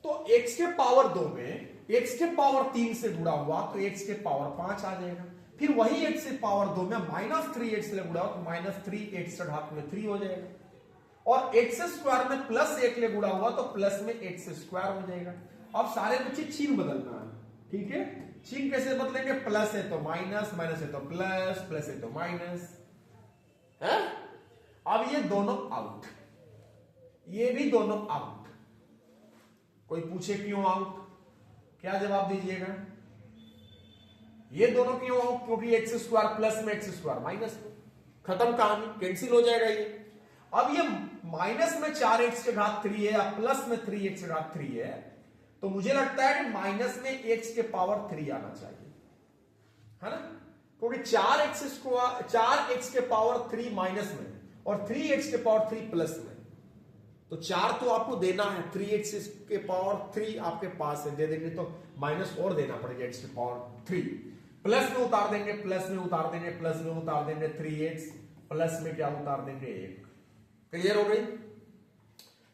तो x के पावर 2 में x के पावर 3 से गुणा हुआ तो x के पावर 5 आ जाएगा। फिर वही x के पावर 2 में माइनस 3x से गुणा हुआ तो माइनस 3x का घात में 3 हो जाएगा। और x² में प्लस 1 ले गुणा हुआ तो प्लस में x² हो जाएगा। अब सारे बच्चे चिन्ह बदलना है। ठीक है, चिन्ह कैसे बदलेंगे, प्लस है तो माइनस, माइनस है तो प्लस, प्लस है तो माइनस है। अब ये दोनों आउट, ये भी दोनों आउट। कोई पूछे क्यों आउट, क्या जवाब दीजिएगा, ये दोनों क्यों आउट, क्योंकि x² प्लस में x² माइनस में, खत्म कहानी, कैंसिल हो जाएगा ये। अब ये माइनस में 4x के घात 3 है या प्लस में 3x के घात 3 है, तो मुझे लगता है कि माइनस में x के पावर 3 आना चाहिए, है ना, क्योंकि 4x के पावर 3 माइनस में और 3x के पावर 3 प्लस में, तो 4 तो आपको देना है, 3x के पावर 3 आपके पास है, दे देंगे तो माइनस और देना पड़ेगा x के पावर 3, प्लस में उतार देंगे, प्लस में उतार देंगे, प्लस में उतार देंगे 3x, प्लस में क्या उतार देंगे 1। क्लियर हो गई?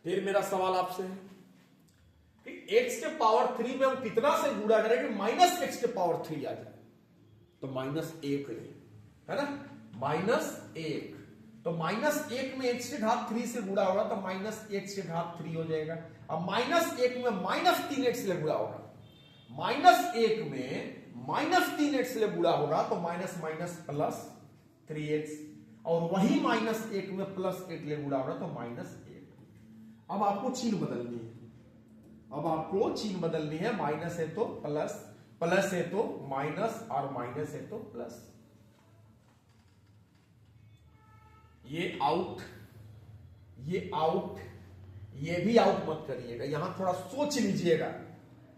फिर मेरा सवाल आपसे है कि x के पावर 3 में हम कितना से गुणा करें कि माइनस x के पावर 3 आ जाए? तो -1 ले, है ना, -1। तो -1 में x के घात 3 से गुणा होगा तो -x के घात 3 हो जाएगा। अब -1 में -3x ले गुणा होगा, -1 में -3x ले गुणा होगा तो माइनस माइनस प्लस 3x, और वही -1 में +1 ले गुणा होगा तो -1। अब आपको चिन्ह बदलनी है, अब आपको चिन्ह बदलनी है, माइनस है तो प्लस, प्लस है तो माइनस, और माइनस है तो प्लस। ये आउट, ये आउट, ये भी आउट मत करिएगा, यहां थोड़ा सोच लीजिएगा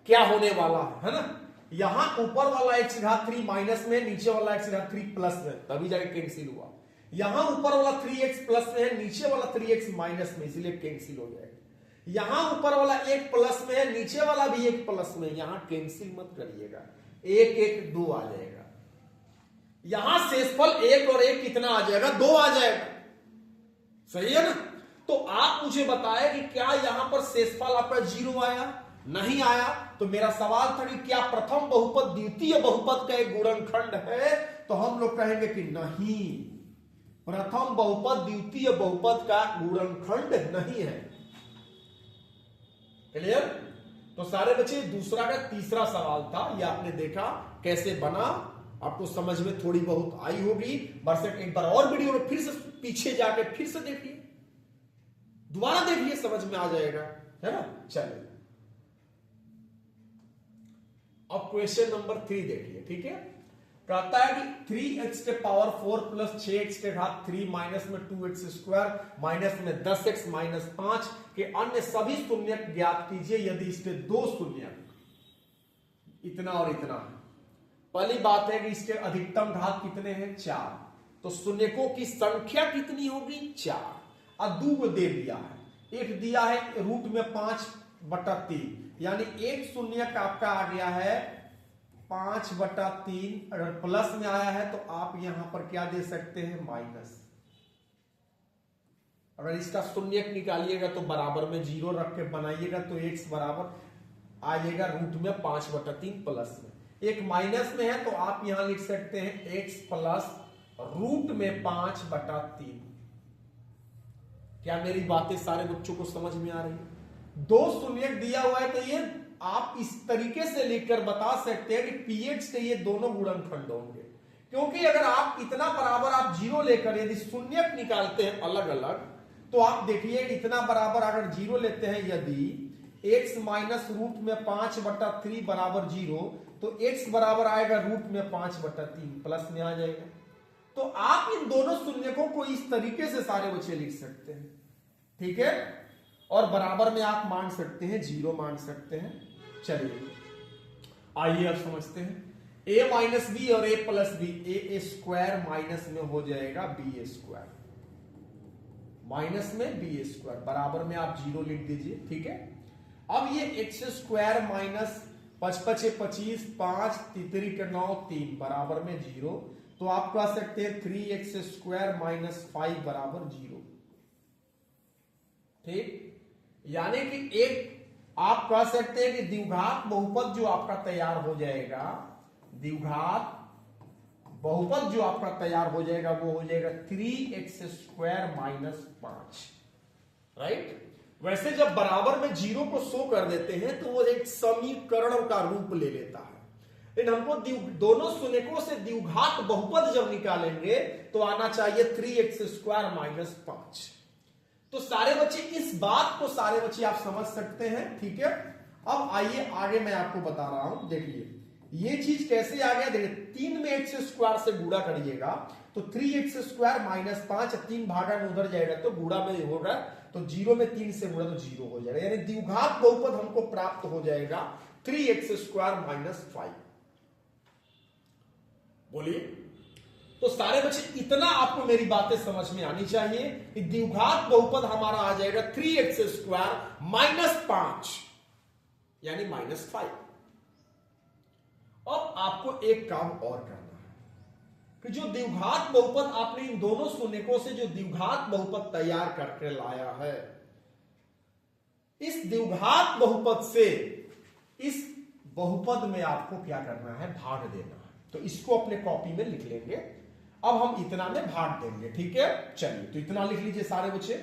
क्या होने वाला है ना। यहां ऊपर वाला x घात 3 माइनस में, नीचे वाला x घात 3 प्लस में, तभी जाके कैंसिल हुआ। यहां ऊपर वाला 3x प्लस में है, नीचे वाला 3x माइनस में, इसलिए कैंसिल हो जाएगा। यहां ऊपर वाला 1 प्लस में है, नीचे वाला भी 1 प्लस में, यहां कैंसिल मत करिएगा, 1 1 2 आ जाएगा। यहां शेषफल 1 और 1 कितना आ जाएगा? 2 आ जाएगा। सही है ना? तो आप मुझे बताएं कि क्या यहां पर शेषफल आपका 0 आया? नहीं आया। तो मेरा सवाल था कि क्या प्रथम बहुपद द्वितीय बहुपद का एक गुणनखंड है? तो हम लोग कहेंगे कि नहीं, प्रथम बहुपद द्वितीय बहुपद का गुणनखंड नहीं है। क्लियर? तो सारे बच्चे दूसरा का तीसरा सवाल था, यह आपने देखा कैसे बना, आपको समझ में थोड़ी बहुत आई होगी। बस एक बार और वीडियो में फिर से पीछे जाके फिर से देखिए, दोबारा देखिए, समझ में आ जाएगा, है ना। चलिए अब क्वेश्चन नंबर 3 देखिए, ठीक है। कहता है कि 3x के पावर 4 प्लस 6x के घात 3 माइनस में 2x स्क्वायर माइनस में 10x माइनस 5 के अन्य सभी शून्यक ज्ञात कीजिए यदि इसके दो शून्यक इतना और इतना है। पहली बात है कि इसके अधिकतम घात कितने हैं? 4। तो शून्यकों की संख्या कितनी होगी? 4। और 2 दे दिया है, एक दिया है रूट में 5/3, यानी एक शून्यक आपका आ गया है 5/3। अगर प्लस में आया है तो आप यहां पर क्या दे सकते हैं? माइनस। अगर इसका शून्यक निकालिएगा तो बराबर में 0 रख के बनाइएगा तो x बराबर आ जाएगा रूट में 5/3 प्लस में। एक माइनस में है तो आप यहां लिख सकते हैं x प्लस रूट में 5/3। क्या मेरी बातें सारे बच्चों को समझ में आ रही है? दो शून्यक दिया हुआ है तो ये आप इस तरीके से लिखकर बता सकते हैं कि px के ये दोनों गुणनखंड होंगे, क्योंकि अगर आप इतना बराबर आप 0 लेकर यदि शून्यक निकालते हैं अलग अलग तो आप देखिए इतना बराबर अगर 0 लेते हैं, यदि x माइनस रूट में 5/3 बराबर 0 तो x बराबर आएगा रूट में 5/3 प्लस में आ जाएगा। तो आप इन दोनों शून्यकों को इस तरीके से सारे बच्चे लिख सकते हैं, ठीक है। और बराबर में आप मान सकते हैं 0 मान सकते हैं। चलिए आइए अब समझते हैं। a माइनस बी और a plus b, a square minus में हो जाएगा बी स्क्वायर, माइनस में बी स्क्वायर, बराबर में आप 0 लिख दीजिए, ठीक है। अब ये एक्स स्क्वायर माइनस 5 5 25 5 3 के 9 3 बराबर में 0, तो आप कह सकते हैं 3x स्क्वायर माइनस 5 बराबर 0, ठीक। यानी कि एक आप कह सकते हैं कि द्विघात बहुपद जो आपका तैयार हो जाएगा, द्विघात बहुपद जो आपका तैयार हो जाएगा वो हो जाएगा 3x स्क्वायर माइनस 5, राइट। वैसे जब बराबर में 0 को शो कर देते हैं तो वो एक समीकरण का रूप ले लेता है, लेकिन हमको दोनों शून्यकों से द्विघात बहुपद जब निकालेंगे तो आना चाहिए 3x स्क्वायर माइनस 5। तो सारे बच्चे इस बात को सारे बच्चे आप समझ सकते हैं, ठीक है। अब आइए आगे मैं आपको बता रहा हूं, देखिए ये चीज कैसे आ गया। देखिए 3 में x स्क्वायर से गुणा करिएगा तो 3x स्क्वायर माइनस 5, 3 भागा में उधर जाएगा तो गुणा में होगा, तो 0 में 3 से गुणा तो 0 हो जाएगा, यानी द्विघात बहुपद हमको प्राप्त हो जाएगा 3x स्क्वायर माइनस 5। बोलिए, तो सारे बच्चे इतना आपको मेरी बातें समझ में आनी चाहिए कि द्विघात बहुपद हमारा आ जाएगा 3x स्क्वायर माइनस 5 यानी -5। अब आपको एक काम और करना है, कि जो द्विघात बहुपद आपने इन दोनों शून्यकों से जो द्विघात बहुपद तैयार करके लाया है, इस द्विघात बहुपद से इस बहुपद में आपको क्या करना है, भाग देना है। तो इसको अपने कॉपी में लिख लेंगे। अब हम इतना में भाग देंगे, ठीक है। चलिए तो इतना लिख लीजिए सारे बच्चे,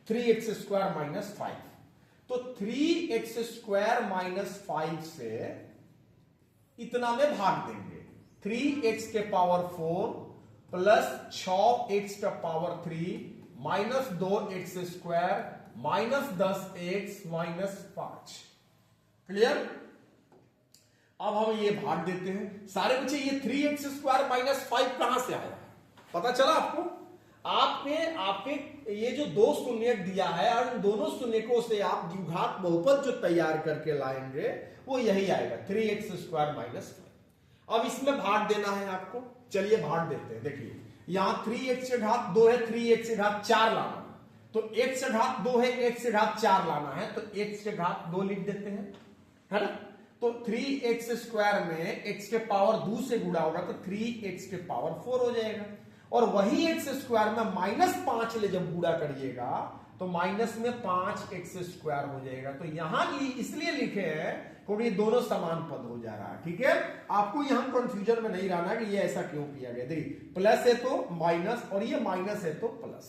3x² माइनस 5। तो 3x² - 5 से इतना में भाग देंगे। 3x के पावर 4 प्लस 6x का power 3 minus 2x² minus 10x minus 5। Clear. अब हम ये भाग देते हैं सारे बच्चे। ये 3x² माइनस 5 कहां से आया, पता चला आपको? आपके ये जो दो शून्यक दिया है और इन दोनों शून्यकों से आप द्विघात बहुपद जो तैयार करके लाएंगे वो यही आएगा, 3x² माइनस 5। अब इसमें भाग देना है आपको। चलिए भाग देते हैं। देखिए यहां 3x से घात 2 है, 3x से घात 4 लाना है। तो x से घात 2 है, x से घात 4 लाना है, तो x से घात 2 लिख देते हैं, है ना। तो 3x² में x के पावर 2 से गुणा होगा तो 3x के पावर 4 हो जाएगा। और वही x² में -5 ले जब गुणा करिएगा तो माइनस में 5x² हो जाएगा। तो यहां इसलिए लिखे हैं क्योंकि ये दोनों समान पद हो जा रहा है, ठीक है। आपको यहां कंफ्यूजन में नहीं रहना कि ये ऐसा क्यों किया गया। देखिए प्लस है तो माइनस और ये माइनस है तो प्लस,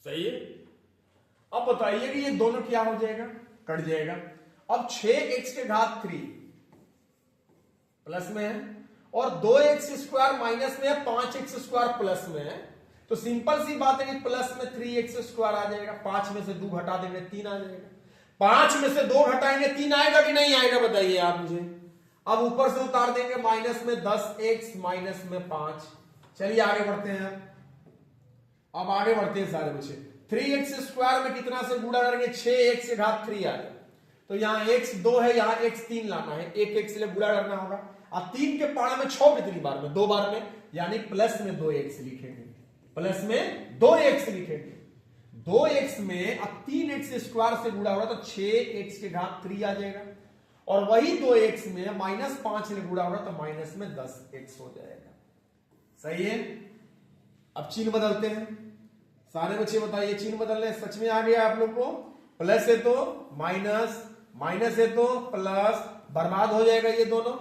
सही है। अब बताइए कि ये दोनों क्या हो जाएगा, कट जाएगा। अब 6x के घात 3 प्लस में है और 2x² माइनस में है, 5x² प्लस में है। तो सिंपल सी बात है कि प्लस में 3x² आ जाएगा। 5 में से 2 घटा देंगे 3 आ जाएगा। 5 में से 2 घटाएंगे 3 आएगा कि नहीं आएगा, बताइए आप मुझे। अब ऊपर से उतार देंगे माइनस में 10x माइनस में 5। चलिए आगे बढ़ते हैं। अब आगे बढ़ते हैं सारे बच्चे। 3x² में कितना से गुणा करेंगे, 6x से घात 3 आ जाए। तो यहां x 2 है, यहां x 3 लाना है, एक x से गुणा करना होगा। और 3 के पारा में 6 कितनी बार में, 2 बार में, यानी प्लस में 2x लिखेंगे, प्लस में 2x लिखेंगे। 2x में अब 3x² से गुणा होगा तो 6x के घात 3 आ जाएगा। और वही 2x में -5 से गुणा होगा तो माइनस में 10x हो जाएगा। सही है। अब चिन्ह बदलते हैं सारे बच्चे, बताइए चिन्ह बदलने सच में आ गया आप लोग को। प्लस है तो माइनस, माइनस है तो प्लस, बर्बाद हो जाएगा ये दोनों।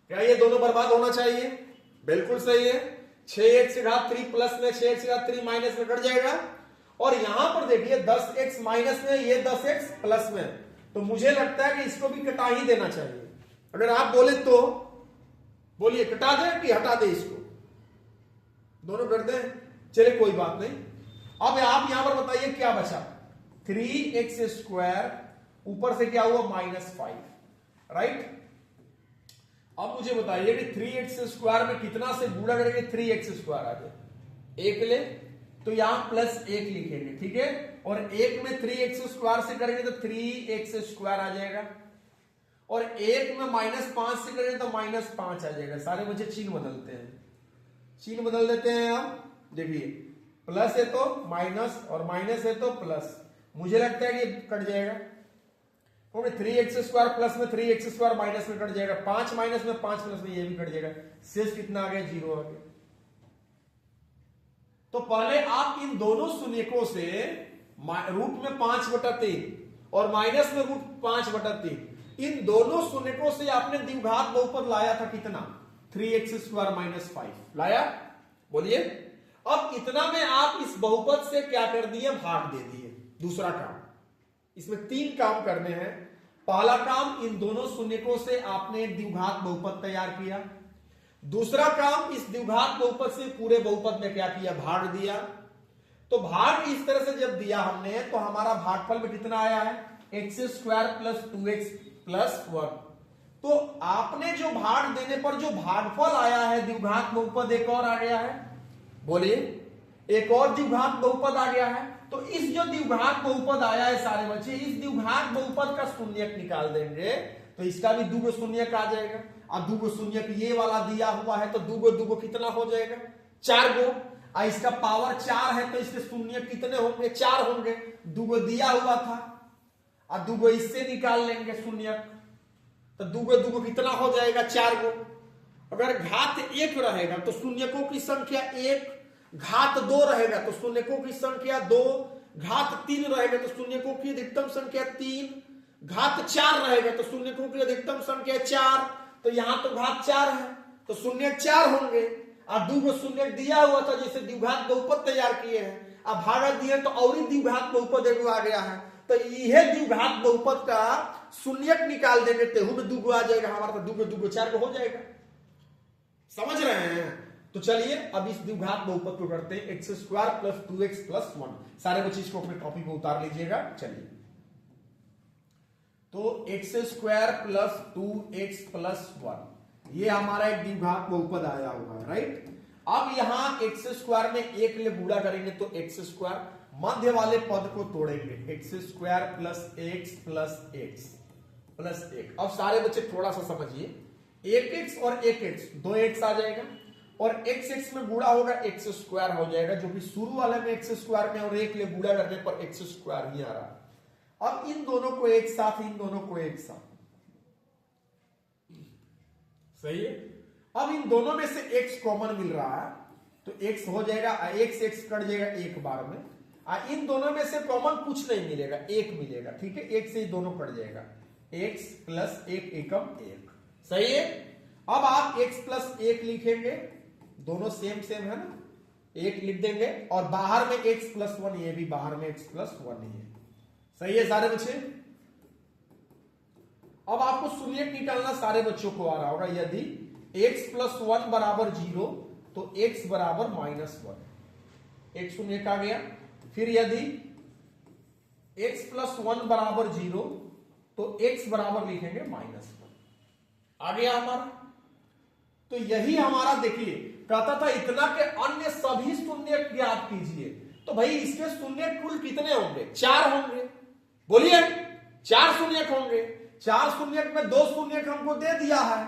क्या ये दोनों बर्बाद होना चाहिए? बिल्कुल सही है। 6x से घात 3 प्लस में 6x से घात 3 माइनस में कट जाएगा। और यहां पर देखिए 10x माइनस में, ये 10x प्लस में, तो मुझे लगता है कि इसको भी कटा ही देना चाहिए। अगर आप बोले तो बोलिए कटा दे कि हटा दे, इसको दोनों कर दें। चलिए कोई बात नहीं। अब आप यहां पर बताइए क्या बचा, 3x², ऊपर से क्या हुआ -5, राइट। अब मुझे बताइए कि 3x² में कितना से गुणा करेंगे 3x² आ जाए, 1 ले तो यहां +1 लिखेंगे, ठीक है। और 1 में 3x² से करेंगे तो 3x² आ जाएगा। और 1 में -5 से करेंगे तो -5 आ जाएगा। सारे बच्चे चिन्ह बदलते हैं, चिन्ह बदल देते हैं हम। देखिए प्लस है तो माइनस और माइनस है तो प्लस, मुझे लगता है कि कट जाएगा क्योंकि 3x² प्लस में 3x² माइनस में कट जाएगा। 5 माइनस में 5 प्लस में ये भी कट जाएगा। शेष कितना आ गया, 0 आ गया। तो पहले आप इन दोनों शून्यकों से रूट में 5/3 और माइनस में √5/3, इन दोनों शून्यकों से आपने द्विघात बहुपद लाया था कितना, 3x² - 5 लाया। बोलिए अब इतना में आप इस बहुपद से क्या कर दिए, भाग दे दिए। दूसरा काम, इसमें 3 काम करने हैं। पहला काम, इन दोनों शून्यकों से आपने एक द्विघात बहुपद तैयार किया। दूसरा काम, इस द्विघात बहुपद से पूरे बहुपद में क्या किया, भाग दिया। तो भाग इस तरह से जब दिया हमने तो हमारा भागफल में कितना आया है, x² + 2x + 1। तो आपने जो भाग देने पर जो भागफल आया है द्विघात बहुपद एक और आ गया है। बोलिए एक और द्विघात बहुपद आ गया है। तो इस जो द्विघात बहुपद आया है सारे बच्चे, इस द्विघात बहुपद का शून्यक निकाल देंगे तो इसका भी 2 शून्यक आ जाएगा। अब 2 शून्यक ये वाला दिया हुआ है तो 2 कितना हो जाएगा, 4 गो। इसका पावर 4 है तो इसके शून्यक कितने होंगे, 4 होंगे। 2 दिया हुआ था और 2 इससे निकाल लेंगे शून्यक। तो दूगो दूगो कितना हो जाएगा, 4 गो। अगर घात 1 रहेगा तो शून्यकों की संख्या 1, घात 2 रहेगा तो शून्यकों की संख्या 2, घात 3 रहेगा तो शून्यकों की अधिकतम संख्या 3, घात 4 रहेगा तो शून्यकों की अधिकतम संख्या 4। तो यहां तो घात 4 है तो शून्य 4 होंगे, और दूगो शून्य दिया हुआ था, जैसे द्विघात बहुपद तैयार किए हैं, अब भागा दिए तो और ही द्विघात बहुपद एगो आ गया है। तो यह द्विघात बहुपद का शून्यक निकाल देंगे, तेहू में दूगो आ जाएगा हमारा, तो दूगो दूगो 4 गो हो जाएगा। समझ रहे हैं? तो चलिए अब इस द्विघात बहुपद को करते हैं, x² + 2x + 1। सारे बच्चे इसको अपने कॉपी पे उतार लीजिएगा। चलिए, तो x² + 2x + 1 ये हमारा एक द्विघात बहुपद आया हुआ है, राइट। अब यहां x² में 1 ले गुणा करेंगे तो x², मध्य वाले पद को तोड़ेंगे, x² + x + x + 1। अब सारे बच्चे थोड़ा सा समझिए, 1x और 1x 2x आ जाएगा, और x में गुणा होगा x² हो जाएगा, जो कि शुरू वाले में x² में और 1 ले गुणा करने पर x² ही आ रहा। अब इन दोनों को एक साथ, इन दोनों को एक साथ, सही है। अब इन दोनों में से x कॉमन मिल रहा है तो x हो जाएगा, x कट जाएगा एक बार में, इन दोनों में से कॉमन कुछ नहीं मिलेगा, 1 मिलेगा, ठीक है। 1 से ही दोनों कट जाएगा, x + 1 एकम 1, सही है। अब आप x + 1 लिखेंगे, दोनों सेम सेम है ना, 1 लिख देंगे, और बाहर में x + 1, ये भी बाहर में x + 1 ही है, सही है सारे बच्चे। अब आपको शून्यक निकालना सारे बच्चों को आ रहा होगा, यदि x + 1 = 0 तो x = -1, एक शून्यक आ गया। फिर यदि x + 1 = 0 तो x बराबर लिखेंगे -1, आ गया हमारा। तो यही हमारा, देखिए कहता था इतना के अन्य सभी शून्यक ज्ञात कीजिए, तो भाई इसके शून्यक कुल कितने होंगे, 4 होंगे, बोलिए 4 शून्यक होंगे। 4 शून्यक में 2 शून्यक हमको दे दिया है,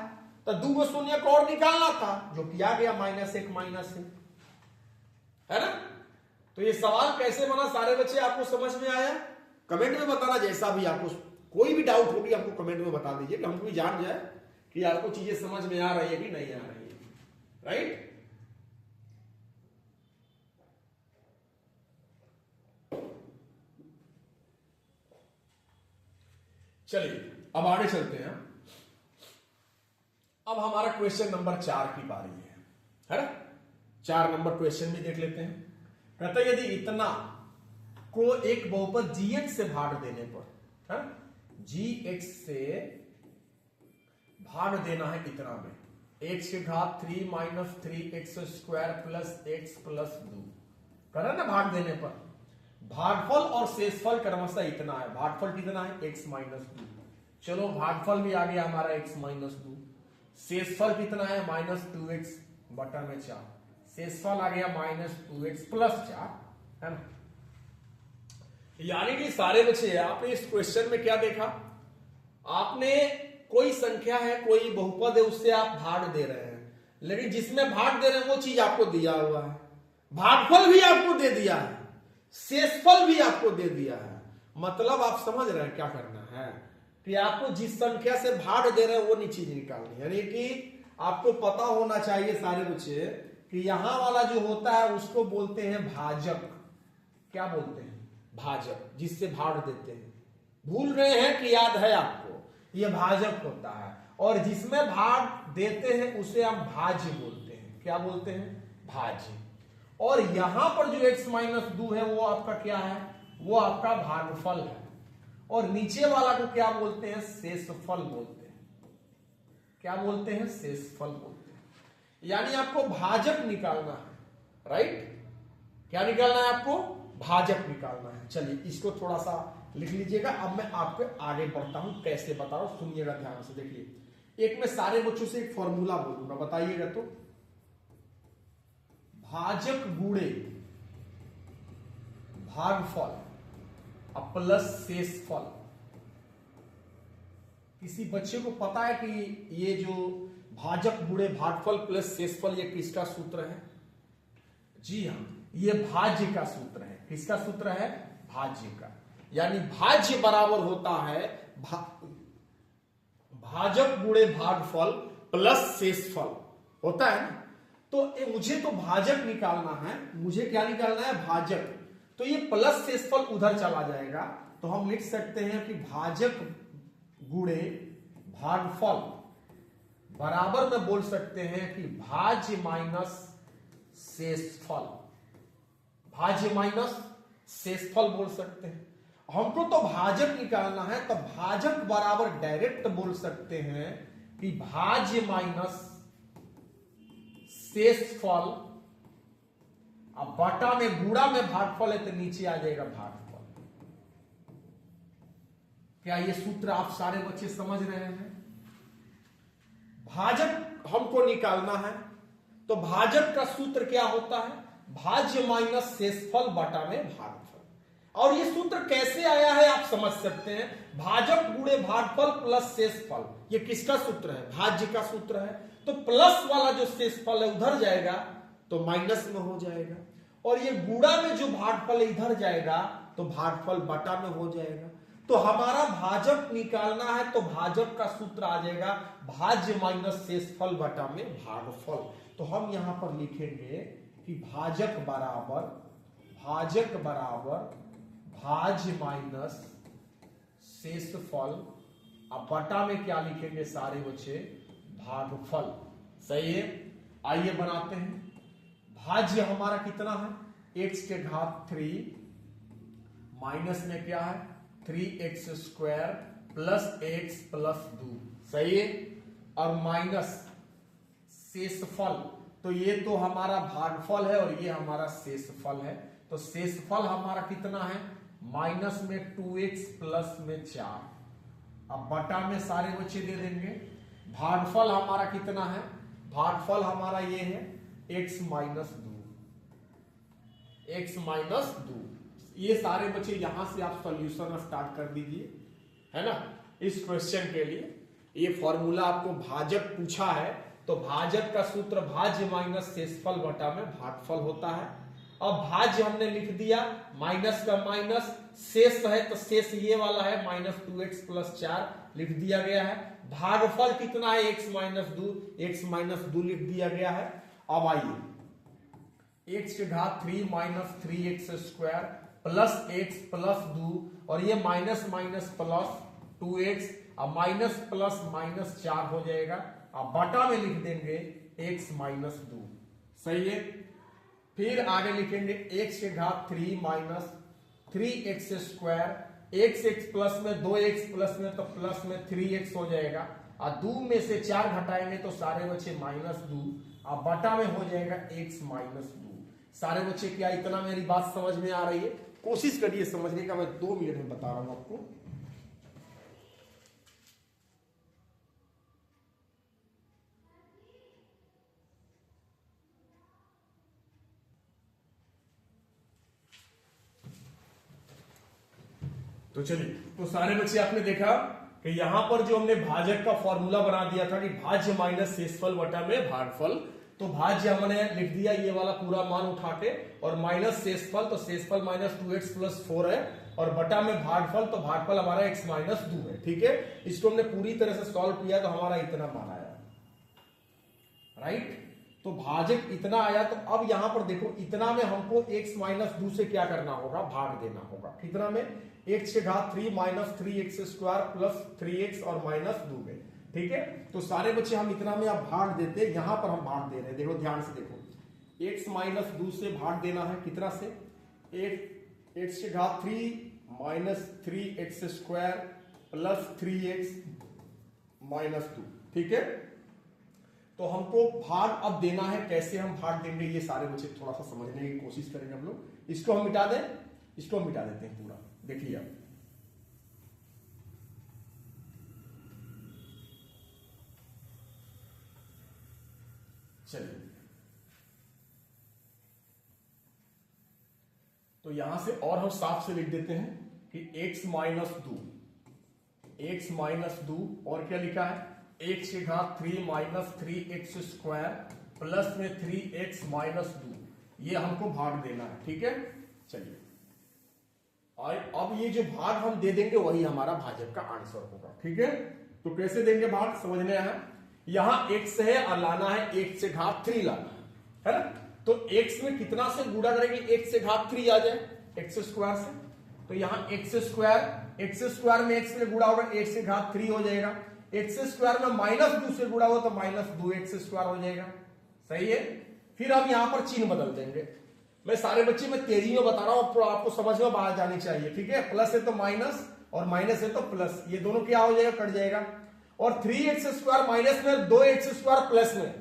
तो 2 शून्यक और निकालना था, जो किया गया -1 -1, है ना। तो ये सवाल कैसे बना सारे बच्चे, आपको समझ में आया? कमेंट में बताना, जैसा भी आपको कोई भी डाउट होगी हमको कमेंट में बता दीजिए, कि हमको भी जान जाए कि आपको चीजें समझ में आ रही है कि नहीं आ रही है, राइट। चलिए अब आगे चलते हैं। अब हमारा क्वेश्चन नंबर 4 की बारी है ना। 4 नंबर क्वेश्चन भी देख लेते हैं। कहता है यदि इतना को एक बहुपद gx से भाग देने पर, है gx से भाग देना है इतना में, x की घात 3 - 3x² + x + 2 करा ना, भाग देने पर भागफल और शेषफल क्रमशः इतना है। भागफल कितना है, x - 2, चलो भागफल भी आ गया हमारा x - 2, शेषफल कितना है -2x बटा में 4, शेषफल आ गया -2x + 4, है ना। यानी कि सारे बच्चे आपने इस क्वेश्चन में क्या देखा, आपने कोई संख्या है, कोई बहुपद है, उससे आप भाग दे रहे हैं, लेकिन जिसमें भाग दे रहे हैं वो चीज आपको दिया हुआ है, भागफल भी आपको दे दिया है, शेषफल भी आपको दे दिया है। मतलब आप समझ रहे हैं क्या करना है, कि आपको जिस संख्या से भाग दे रहे हैं वो चीज निकालनी है। यानी कि आपको पता होना चाहिए सारे बच्चे कि यहां वाला जो होता है उसको बोलते हैं भाजक। क्या बोलते हैं, भाजक, जिससे भाग देते हैं। भूल रहे हैं कि याद है आपको, यह भाजक होता है, और जिसमें भाग देते हैं उसे हम भाज्य बोलते हैं। क्या बोलते हैं, भाज्य। और यहां पर जो x - 2 है वो आपका क्या है, वो आपका भागफल है, और नीचे वाला को क्या बोलते हैं, शेषफल बोलते हैं। क्या बोलते हैं, शेषफल बोलते हैं। यानी आपको भाजक निकालना है, राइट। क्या निकालना है आपको, भाजक निकालना है। चलिए इसको थोड़ा सा लिख लीजिएगा। अब मैं आपको आगे बढ़ता हूं, कैसे बता रहा हूं, सुनिएगा ध्यान से। देखिए एक मैं सारे बच्चों से एक फॉर्मूला बोलूंगा, बताइएगा। तो भाजक गुणे भागफल प्लस शेषफल। किसी बच्चे को पता है कि ये जो भाजक गुणे भागफल प्लस शेषफल ये किसका सूत्र है? जी हाँ, ये भाज्य का सूत्र है। किसका सूत्र है, भाज्य का। यानी भाज्य बराबर होता है भाजक गुणे भागफल प्लस शेषफल होता है ना। तो मुझे तो भाजक निकालना है, मुझे क्या निकालना है, भाजक। तो ये प्लस शेषफल उधर चला जाएगा, तो हम लिख सकते हैं कि भाजक गुणे भागफल बराबर में बोल सकते हैं कि भाज्य माइनस शेषफल, भाज्य माइनस शेषफल बोल सकते हैं। हमको तो भाजक निकालना है, तो भाजक बराबर डायरेक्ट बोल सकते हैं कि भाज्य माइनस शेषफल, अब बटा में गुणा में भागफल है तो नीचे आ जाएगा भागफल। क्या ये सूत्र आप सारे बच्चे समझ रहे हैं? भाजक हमको निकालना है, तो भाजक का सूत्र क्या होता है, भाज्य माइनस शेषफल बटा में भागफल। और ये सूत्र कैसे आया है आप समझ सकते हैं, भाजक गुणे भागफल प्लस शेषफल, ये किसका सूत्र है, भाज्य का सूत्र है। तो प्लस वाला जो शेषफल है उधर जाएगा तो माइनस में हो जाएगा, और ये गुणा में जो भागफल इधर जाएगा तो भागफल बटा में हो जाएगा। तो हमारा भाजक निकालना है, तो भाजक का सूत्र आ जाएगा भाज्य माइनस शेषफल बटा में भागफल। तो हम यहां पर लिखेंगे कि भाजक बराबर भाज्य माइनस शेषफल, अब बटा में क्या लिखेंगे सारे बच्चे, भागफल। सही है, आइए बनाते हैं। भाज्य हमारा कितना है, x के घात 3 माइनस में क्या है 3x square plus x plus 2, सही है, और माइनस शेषफल, तो ये तो हमारा भागफल है और ये हमारा शेषफल है। तो शेषफल हमारा कितना है, माइनस में 2x प्लस में 4, अब बटा में सारे बच्चे दे देंगे। भागफल हमारा कितना है, भागफल हमारा ये है x माइनस 2, ये सारे बच्चे यहां से आप सॉल्यूशन स्टार्ट कर दीजिए, है ना। इस क्वेश्चन के लिए ये फॉर्मूला आपको भाजक पूछा है, तो भाजक का सूत्र भाज्य माइनस शेषफल बटा में भागफल होता है। अब भाज्य हमने लिख दिया, माइनस का माइनस, शेष है तो शेष ये वाला है माइनस 2x प्लस 4 लिख दिया गया है। भागफल कितना है, x माइनस 2 लिख दिया गया है। अब आइए x के घात 3 minus 3x square plus x plus 2, और ये माइनस माइनस प्लस 2x, अब माइनस प्लस माइनस 4 हो जाएगा, अब बटा में लिख देंगे x माइनस 2, सही है। फिर आगे लिखेंगे x के घात 3 minus 3x square, x plus में 2x प्लस में तो प्लस में 3x हो जाएगा, और 2 में से 4 घटाएंगे तो सारे बच्चे माइनस 2, अब बटा में हो जाएगा x माइनस 2। सारे बच्चे क्या इतना मेरी बात समझ में आ रही है? कोशिश करिए समझने का, मैं 2 मिनट में बता रहा हूं आपको। तो चलिए, तो सारे बच्चे आपने देखा कि यहां पर जो हमने भाजक का फॉर्मूला बना दिया था कि भाज्य माइनस शेषफल बटा में भागफल, तो भाज्य हमने लिख दिया ये वाला पूरा मान उठा के, और माइनस शेषफल, तो शेषफल माइनस 2x प्लस 4 है, और बटा में भागफल, तो भागफल हमारा x माइनस 2 है, ठीक है। इसको हमने पूरी तरह से सॉल्व किया तो हमारा इतना मान आया, राइट। तो भाजक इतना आया, तो अब यहां पर देखो इतना में हमको x माइनस 2 से क्या करना होगा, भाग देना होगा। कितना में, x के घात 3 minus 3x square plus 3x और माइनस 2 में, ठीक है। तो सारे बच्चे हम इतना में अब भाग देते, यहां पर हम भाग दे रहे हैं, देखो ध्यान से देखो, x माइनस 2 से भाग देना है, कितना से, x के घात 3 minus 3x square plus 3x minus 2, ठीक है। तो हमको भाग अब देना है, कैसे हम भाग देंगे ये सारे बच्चे थोड़ा सा समझने की कोशिश करेंगे हम लोग। इसको हम मिटा दें, इसको हम मिटा देते हैं पूरा, देखिए अब चलिए। तो यहां से और हम साफ से लिख देते हैं कि x माइनस 2 और क्या लिखा है, x के घात 3 माइनस 3x स्क्वायर प्लस में 3x माइनस 2, ये हमको भाग देना है, ठीक है। चलिए, और अब ये जो भाग हम दे देंगे वही हमारा भाजक का आंसर होगा, ठीक है। तो कैसे देंगे भाग, समझने आया। यहां x है और लाना है x से घात 3 लाना है ना। तो x में कितना से गुणा करेंगे, x से घात 3 आ जाए x स्क्वायर से। तो यहां x स्क्वायर में x में गुणा होगा, x से घात 3 हो जाएगा। x स्क्वायर में -2 से गुणा हो तो -2x स्क्वायर हो जाएगा। सही है। फिर हम यहां पर चिन्ह बदल देंगे। मैं सारे बच्चे में तेजी में बता रहा हूं, आपको समझ में बाहर जानी चाहिए। ठीक है, प्लस है तो माइनस और माइनस है तो प्लस, ये दोनों क्या हो जाएगा, कट जाएगा। और 3x स्क्वायर माइनस में, 2x स्क्वायर प्लस में,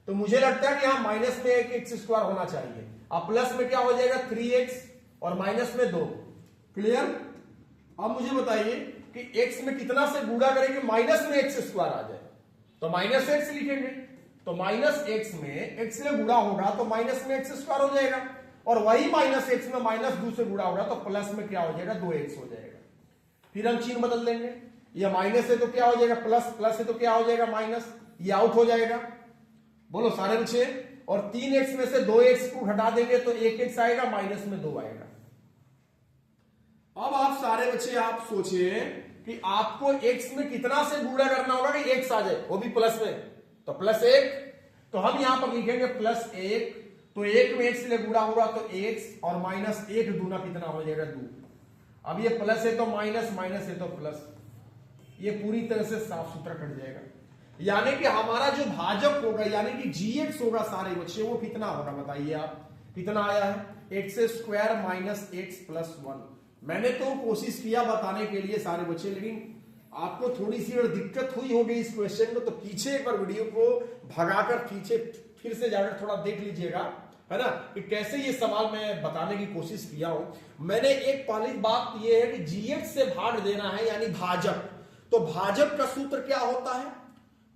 तो मुझे लगता है कि यहां माइनस में एक x स्क्वायर होना चाहिए। अब प्लस में क्या हो जाएगा 3x और माइनस में 2। क्लियर। अब मुझे बताइए कि x में कितना से गुणा करेंगे माइनस में x स्क्वायर आ जाए, तो माइनस x लिखेंगे। तो माइनस x में x से गुणा होगा तो माइनस में x स्क्वायर हो जाएगा, और वही माइनस x में -2 से गुणा होगा तो प्लस में क्या हो जाएगा, 2x हो जाएगा। फिर हम चिन्ह बदल देंगे, ये माइनस है तो क्या हो जाएगा प्लस, प्लस है तो क्या हो जाएगा माइनस, ये आउट हो जाएगा। बोलो सारे बच्चे। और 3x में से 2x को घटा देंगे तो 1x आएगा, माइनस में 2 आएगा। अब आप सारे बच्चे आप सोचिए कि आपको x में कितना से गुणा करना होगा कि x आ जाए, वो भी प्लस में, तो +1। तो हम यहां पर लिखेंगे +1। तो 1 में x से गुणा होगा तो x, और -1 दूना कितना हो जाएगा 2। अब ये प्लस है तो माइनस, माइनस है तो प्लस, ये पूरी तरह से साफ सुथरा कट जाएगा। यानी कि हमारा जो भाजक होगा यानी कि gx होगा सारे बच्चे, वो कितना होगा बताइए आप, कितना आया है, x² - x + 1। मैंने तो कोशिश किया बताने के लिए सारे बच्चे, लेकिन आपको थोड़ी सी अगर दिक्कत हुई होगी इस क्वेश्चन में तो पीछे एक बार वीडियो को भगाकर पीछे फिर से जाकर थोड़ा देख लीजिएगा, है ना, कि कैसे ये सवाल मैं बताने की कोशिश किया हूं। मैंने एक पहली बात ये है कि gx से भाग देना है यानी भाजक। तो भाजक का सूत्र क्या होता है,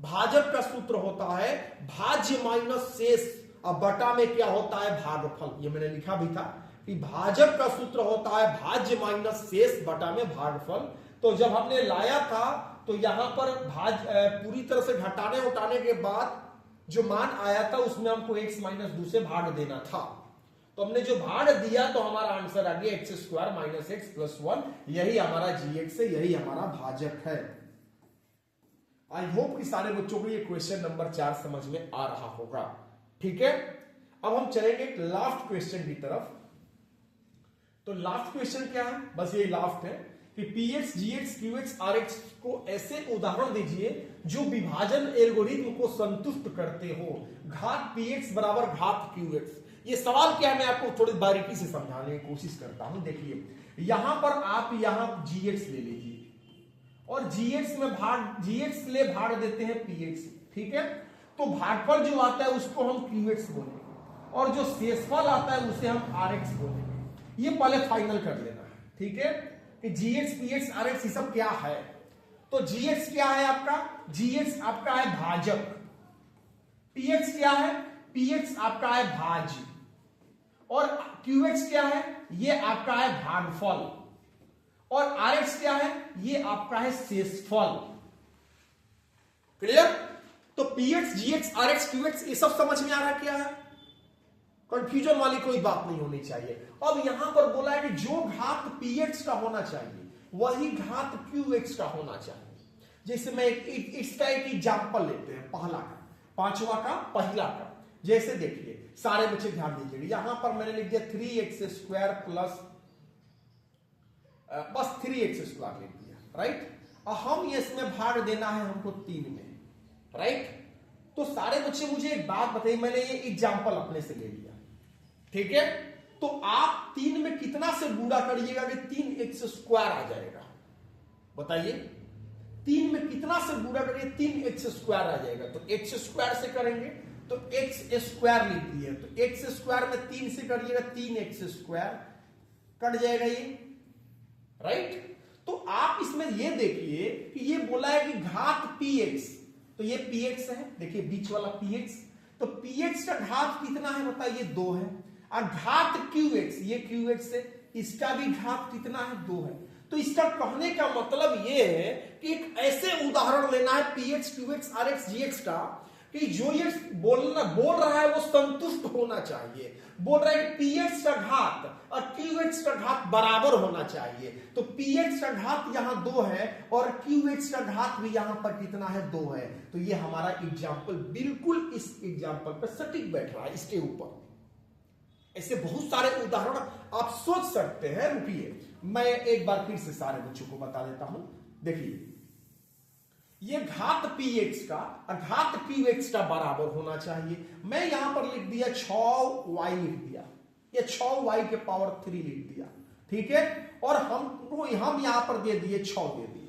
भाजक का सूत्र होता है भाज्य माइनस शेष, अब बटा में क्या होता है भागफल। ये मैंने लिखा भी था कि भाजक का सूत्र होता है भाज्य माइनस शेष बटा में भागफल। तो जब हमने लाया था तो यहां पर पूरी तरह से घटाने उठाने के बाद जो मान आया था उसमें हमको x - 2 से भाग देना था। तो हमने जो भाग दिया तो हमारा आंसर आ गया x² - x + 1। यही हमारा gx है, यही हमारा भाजक है। आई होप कि सारे बच्चों को ये क्वेश्चन नंबर 4 समझ में आ रहा होगा। ठीक है, अब हम चलेंगे लास्ट क्वेश्चन की तरफ। तो लास्ट क्वेश्चन क्या है, बस ये लास्ट है कि px, gx, qx, rx को ऐसे उदाहरण दीजिए जो विभाजन एल्गोरिथम को संतुष्ट करते हो। घात px बराबर घात qx। ये सवाल क्या है मैं आपको थोड़ी बारीकी से समझाने की कोशिश करता हूं। देखिए यहां पर आप यहां gx ले लीजिए और gx में gx ले भाग देते हैं px। ठीक है, तो भागफल जो आता है उसको हम qx बोलेंगे और जो शेषफल आता है उसे हम rx बोलेंगे। ये पहले फाइनल कर लेना है। ठीक है, कि gx, px, rx ये सब क्या है। तो gx क्या है आपका, gx आपका है भाजक। px क्या है, px आपका है भाज्य। और qx क्या है, ये आपका है भागफल। और rx क्या है, ये आपका है शेषफल। क्लियर। तो px, gx, rx, qx ये सब समझ में आ रहा क्या है, कंफ्यूजन वाली कोई बात नहीं होनी चाहिए। अब यहां पर बोला है कि जो घात px का होना चाहिए वही घात qx का होना चाहिए। जैसे मैं इसका एक एग्जांपल लेते हैं, पहला का, पांचवा का, पहला का। जैसे देखिए सारे बच्चे ध्यान दीजिएगा, यहां पर मैंने लिख दिया 3x² प्लस बस 3x² लिख दिया, राइट। और हम ये इसमें भाग देना है हमको 3 में, राइट। तो सारे बच्चे मुझे एक बात बताइए, मैंने ये एग्जांपल अपने से ले लिया, ठीक है। तो आप 3 में कितना से गुणा करिएगा कि 3x² आ जाएगा, बताइए। 3 में कितना से गुणा करिए 3x² आ जाएगा। तो x² से करेंगे तो x² लिख दिए, तो x² में 3 से करिएगा 3x², कट जाएगा ये, राइट। तो आप इसमें ये देखिए कि ये बोला है कि घात px, तो ये px है, देखिए बीच वाला px। तो px का घात कितना है बताइए, 2 है। और घात qx, ये qx है, इसका भी घात कितना है, 2 है। तो इसका कहने का मतलब ये है कि एक ऐसे उदाहरण लेना है px, qx, rx, gx का कि जो ये बोल रहा है वो संतुष्ट होना चाहिए। बोल रहा है कि px का घात और qx का घात बराबर होना चाहिए। तो px का घात यहां 2 है और qx का घात भी यहां पर कितना है, 2 है। तो ये हमारा एग्जाम्पल बिल्कुल इस एग्जाम्पल पर सटीक बैठ रहा है इसके ऊपर। ऐसे बहुत सारे उदाहरण आप सोच सकते हैं। रुकिए, मैं एक बार फिर से सारे बच्चों को बता देता हूं। देखिए, ये घात px का और घात qx का बराबर होना चाहिए। मैं यहां पर लिख दिया 6y लिख दिया, ये 6y के पावर 3 लिख दिया, ठीक है। और हम यहां पर दे दिए 6 दे दिए,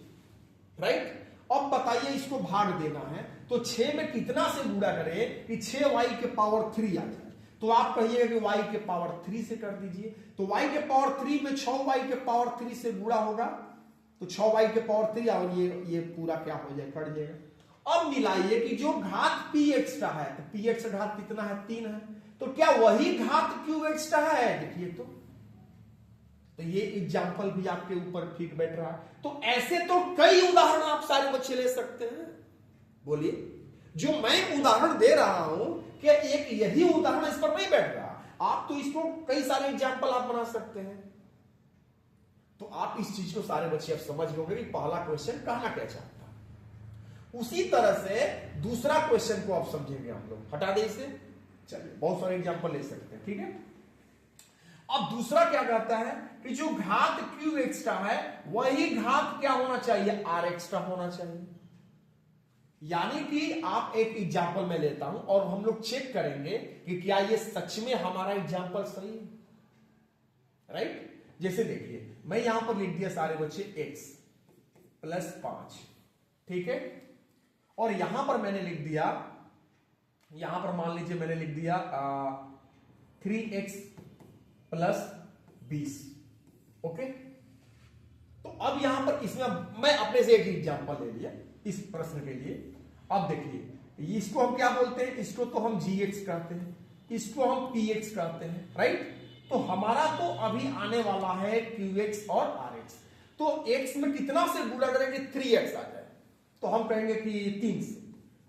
राइट। अब बताइए इसको भाग देना है तो 6 में कितना से गुणा करें कि 6y के पावर 3 आ जाए। तो आप कहिएगा कि y के पावर 3 से कर दीजिए। तो y के पावर 3 में 6y के पावर 3 से गुणा होगा तो 6y के पावर 3 और ये पूरा क्या हो जाए, कट जाएगा। अब मिलाइए कि जो घात px का है, तो px का घात कितना है, 3 है। तो क्या वही घात qx का है? देखिए तो ये एग्जाम्पल भी आपके ऊपर ठीक बैठ रहा है। तो ऐसे तो कई उदाहरण आप सारे बच्चे ले सकते हैं। बोलिए, जो मैं उदाहरण दे रहा हूं कि एक यही उदाहरण इस पर नहीं बैठ रहा, आप तो इसको कई सारे एग्जाम्पल आप बना सकते हैं। तो आप इस चीज को सारे बच्चे अब समझ लोगे कि पहला क्वेश्चन कहना क्या चाहता है। उसी तरह से दूसरा क्वेश्चन को आप समझेंगे हम लोग। हटा दे इसे, चलिए बहुत सारे एग्जाम्पल ले सकते हैं, ठीक है। अब दूसरा क्या कहता है कि जो घात qx का है वही घात क्या होना चाहिए, rx का होना चाहिए। यानी कि आप एक एग्जाम्पल में लेता हूं और हम लोग चेक करेंगे कि क्या ये सच में हमारा एग्जाम्पल सही है, राइट। जैसे देखिए, मैं यहां पर लिख दिया सारे बच्चे x प्लस 5, ठीक है। और यहां पर मैंने लिख दिया, यहां पर मान लीजिए मैंने लिख दिया 3x प्लस 20, ओके। तो अब यहां पर इसमें मैं अपने से एक एग्जांपल ले लिया इस प्रश्न के लिए। अब देखिए, इसको हम क्या बोलते हैं, इसको तो हम gx कहते हैं, इसको हम px कहते हैं, राइट। तो हमारा तो अभी आने वाला है qx और rx। तो x में कितना से गुणा करेंगे, 3x आ जाए तो हम कहेंगे कि 3 से।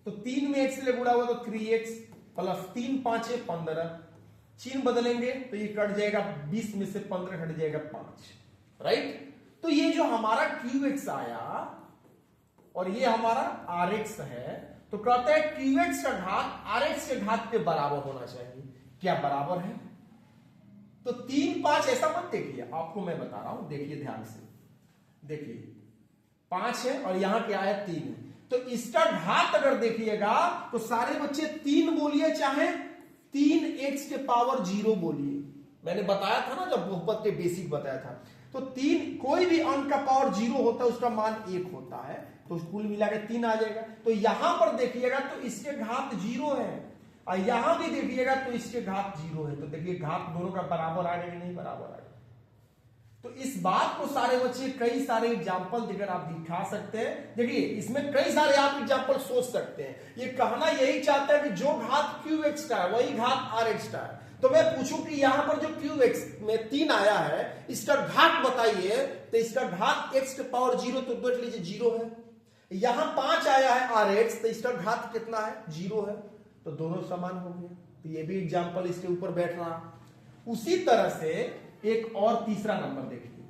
तो 3 में x से गुणा हुआ तो 3x प्लस 3 5 15, चिन्ह बदलेंगे तो ये कट जाएगा, 20 में से 15 हट जाएगा 5, राइट। तो ये जो हमारा qx आया और ये हमारा rx है, तो कहते हैं qx का घात rx के घात के बराबर होना चाहिए। क्या बराबर है? तो 3 5 ऐसा मत देखिए, आपको मैं बता रहा हूं, देखिए ध्यान से। देखिए 5 है और यहां क्या है, 3 है। तो इसका घात अगर देखिएगा तो सारे बच्चे 3 बोलिए चाहे 3x के पावर 0 बोलिए। मैंने बताया था ना जब बहुपद के बेसिक बताया था, तो 3 कोई भी अंक का पावर 0 होता है उसका मान 1 होता है, तो कुल मिला के 3 आ जाएगा। तो यहां पर देखिएगा तो इसके घात 0 है और यहां भी देखिएगा तो इसके घात 0 है। तो देखिए घात दोनों का बराबर आ गया, नहीं बराबर आ गया। तो इस बात को सारे बच्चे कई सारे एग्जाम्पल देकर आप दिखा सकते हैं। देखिए इसमें कई सारे आप एग्जाम्पल सोच सकते हैं। ये कहना यही चाहता है कि जो घात qx का है वही घात rx का है। तो मैं पूछूं कि यहां पर जो qx में 3 आया है इसका घात बताइए, तो इसका घात x के पावर 0, तो देख लीजिए 0 है। यहां 5 आया है rx, तो इसका घात कितना है, 0 है। तो दोनों समान हो गए। तो ये भी एग्जाम्पल इसके ऊपर बैठ रहा। उसी तरह से एक और तीसरा नंबर देखिए।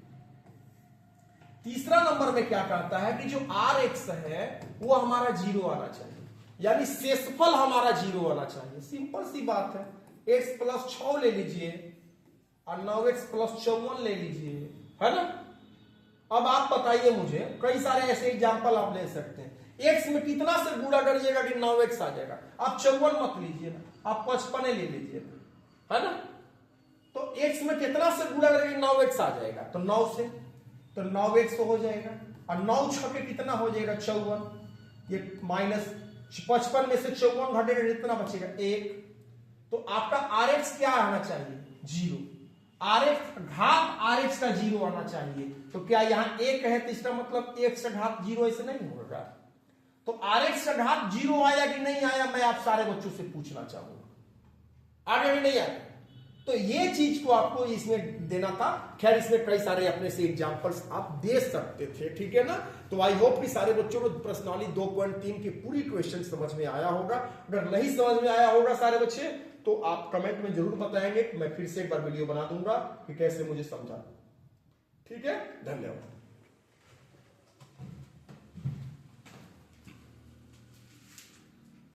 तीसरा नंबर में क्या कहता है कि जो rx है वो हमारा 0 आना चाहिए, यानी शेषफल हमारा 0 आना चाहिए। सिंपल सी बात है, x प्लस 6 ले लीजिए और 9x प्लस 54 ले लीजिए, है ना। अब आप बताइए मुझे, कई सारे ऐसे एग्जाम्पल आप ले सकते हैं। x में कितना से गुणा करिएगा कि 9x आ जाएगा। आप 54 मत लीजिए ना, आप 55 ले लीजिए, है ना। तो x में कितना से गुणा करेंगे, 9x आ जाएगा, तो 9 से, तो 9x तो हो जाएगा और 9 छके कितना हो जाएगा, 54। ये माइनस 55 में से 54 घटेगा, कितना बचेगा, 1। तो आपका rx क्या आना चाहिए, 0। rx घात rx का 0 आना चाहिए। तो क्या यहां 1 है तो इसका मतलब x का घात 0 ऐसे नहीं होगा। तो rx का घात 0 आया कि नहीं आया, मैं आप सारे बच्चों से पूछना चाहूंगा, आगे भी नहीं आया। तो ये चीज को आपको इसमें देना था। खैर इसमें कई सारे अपने से एग्जांपल्स आप दे सकते थे, ठीक है ना। तो आई होप कि सारे बच्चों को प्रश्नावली 2.3 की पूरी क्वेश्चन समझ में आया होगा। अगर नहीं समझ में आया होगा सारे बच्चे तो आप कमेंट में जरूर बताएंगे, मैं फिर से एक बार वीडियो बना दूंगा कि कैसे मुझे समझा। ठीक है, धन्यवाद।